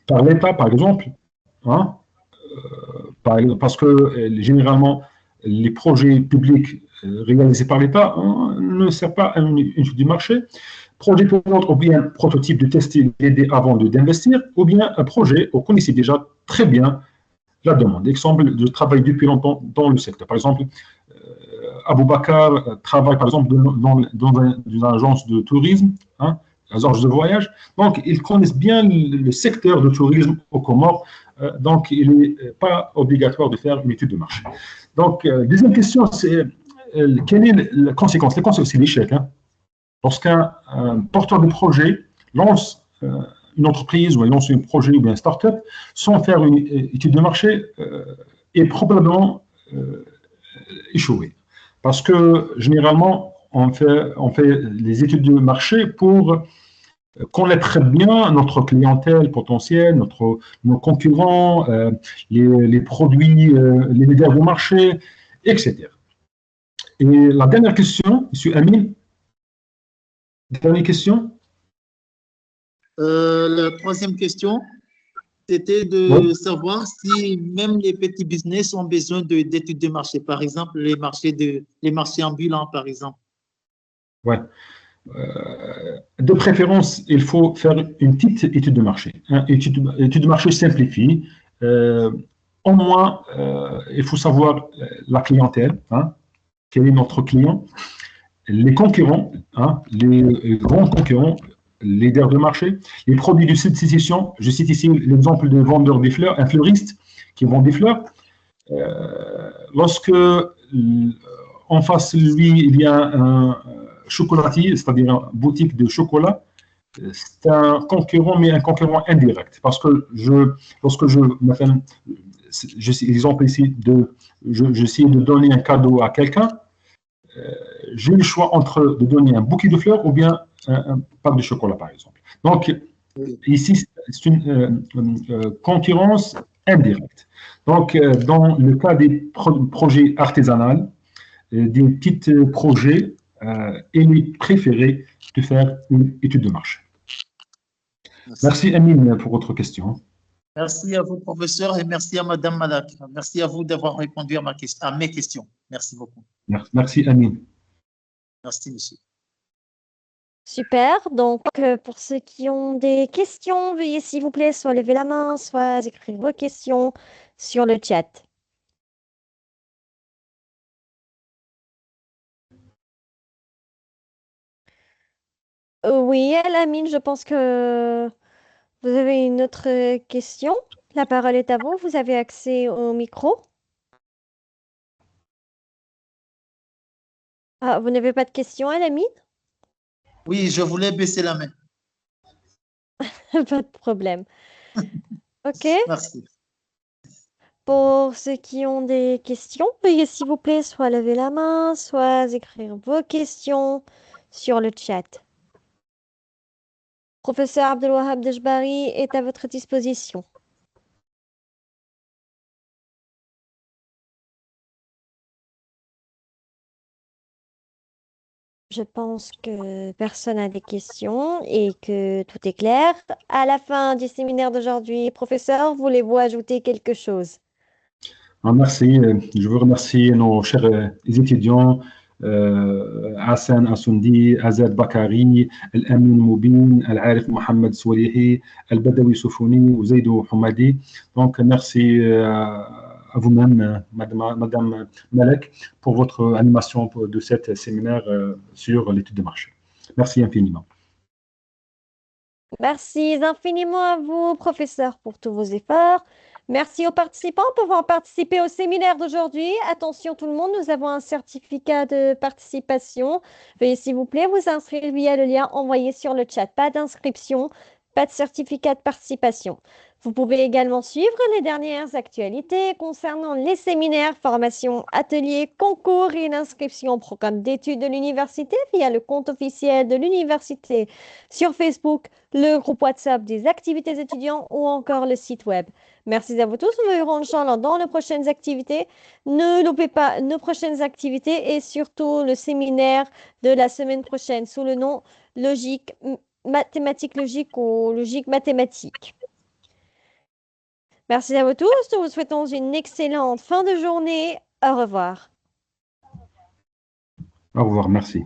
par l'État, par exemple, hein, parce que généralement, les projets publics réalisés par l'État ne servent pas à une étude du marché. projet pilote ou bien prototype de tester l'idée avant d'investir, ou bien un projet, vous connaissez déjà très bien la demande. Exemple, je travaille depuis longtemps dans le secteur. Par exemple, Abou Bakar travaille par exemple dans une agence de tourisme, hein, agence de voyage. Donc, ils connaissent bien le secteur de tourisme aux Comores. Donc, il n'est pas obligatoire de faire une étude de marché. Donc, deuxième question, c'est quelle est la conséquence? La conséquence, c'est l'échec. Hein. Lorsqu'un porteur de projet lance une entreprise ou lance un projet ou bien un start-up sans faire une étude de marché est probablement échoué. Parce que généralement, on fait les études de marché pour connaître bien notre clientèle potentielle, nos concurrents, les produits, les leaders du marché, etc. Et la dernière question, M. Amin, dernière question. La troisième question, c'était de savoir si même les petits business ont besoin d'études de marché, par exemple les marchés ambulants, par exemple. Ouais. De préférence, il faut faire une petite étude de marché. Hein, étude de marché simplifiée. Au moins, il faut savoir la clientèle, hein, quel est notre client, les concurrents, hein, les grands concurrents, les leaders de marché, les produits de substitution. Je cite ici l'exemple de vendeur des fleurs, un fleuriste qui vend des fleurs. Lorsque en face de lui, il y a un chocolatier, c'est-à-dire une boutique de chocolat, c'est un concurrent, mais un concurrent indirect. Parce que lorsque exemple ici, j'essaie de donner un cadeau à quelqu'un, j'ai le choix entre de donner un bouquet de fleurs ou bien un pack de chocolat, par exemple. Donc, ici, c'est une concurrence indirecte. Donc, dans le cas des projets artisanaux, des petits projets, il est préféré de faire une étude de marché. Merci, Amine, pour votre question. Merci à vous, professeur, et merci à Madame Malak. Merci à vous d'avoir répondu à mes questions. Merci beaucoup. Merci, Amine. Merci, monsieur. Super. Donc, pour ceux qui ont des questions, veuillez s'il vous plaît soit lever la main, soit écrire vos questions sur le chat. Oui, Alamine, je pense que vous avez une autre question. La parole est à vous. Vous avez accès au micro. Ah, vous n'avez pas de questions, Alamine? Oui, je voulais baisser la main. Pas de problème. OK. Merci. Pour ceux qui ont des questions, veuillez s'il vous plaît soit lever la main, soit écrire vos questions sur le chat. Professeur Abdelwahab Dejbari est à votre disposition. Je pense que personne n'a des questions et que tout est clair. À la fin du séminaire d'aujourd'hui, professeur, voulez-vous ajouter quelque chose? Merci. Je veux remercier nos chers étudiants, Hassan Assoundi, Azad Bakari, Al-Amin Moubin, Al-Arif Mohamed Soulihi, Al-Badawi Soufouni, Ouzaidou Hamadi. Donc, merci à vous-même, Madame Malek, pour votre animation de cet séminaire sur l'étude de marché. Merci infiniment. Merci infiniment à vous, professeur, pour tous vos efforts. Merci aux participants pour avoir participé au séminaire d'aujourd'hui. Attention tout le monde, nous avons un certificat de participation. Veuillez s'il vous plaît vous inscrire via le lien envoyé sur le chat. Pas d'inscription, pas de certificat de participation. Vous pouvez également suivre les dernières actualités concernant les séminaires, formations, ateliers, concours et l'inscription au programme d'études de l'université via le compte officiel de l'université sur Facebook, le groupe WhatsApp des activités étudiants ou encore le site web. Merci à vous tous. Nous verrons Inch'Allah dans les prochaines activités. Ne loupez pas nos prochaines activités et surtout le séminaire de la semaine prochaine sous le nom Logique mathématique logique ou logique mathématique. Merci à vous tous. Nous vous souhaitons une excellente fin de journée. Au revoir. Au revoir, merci.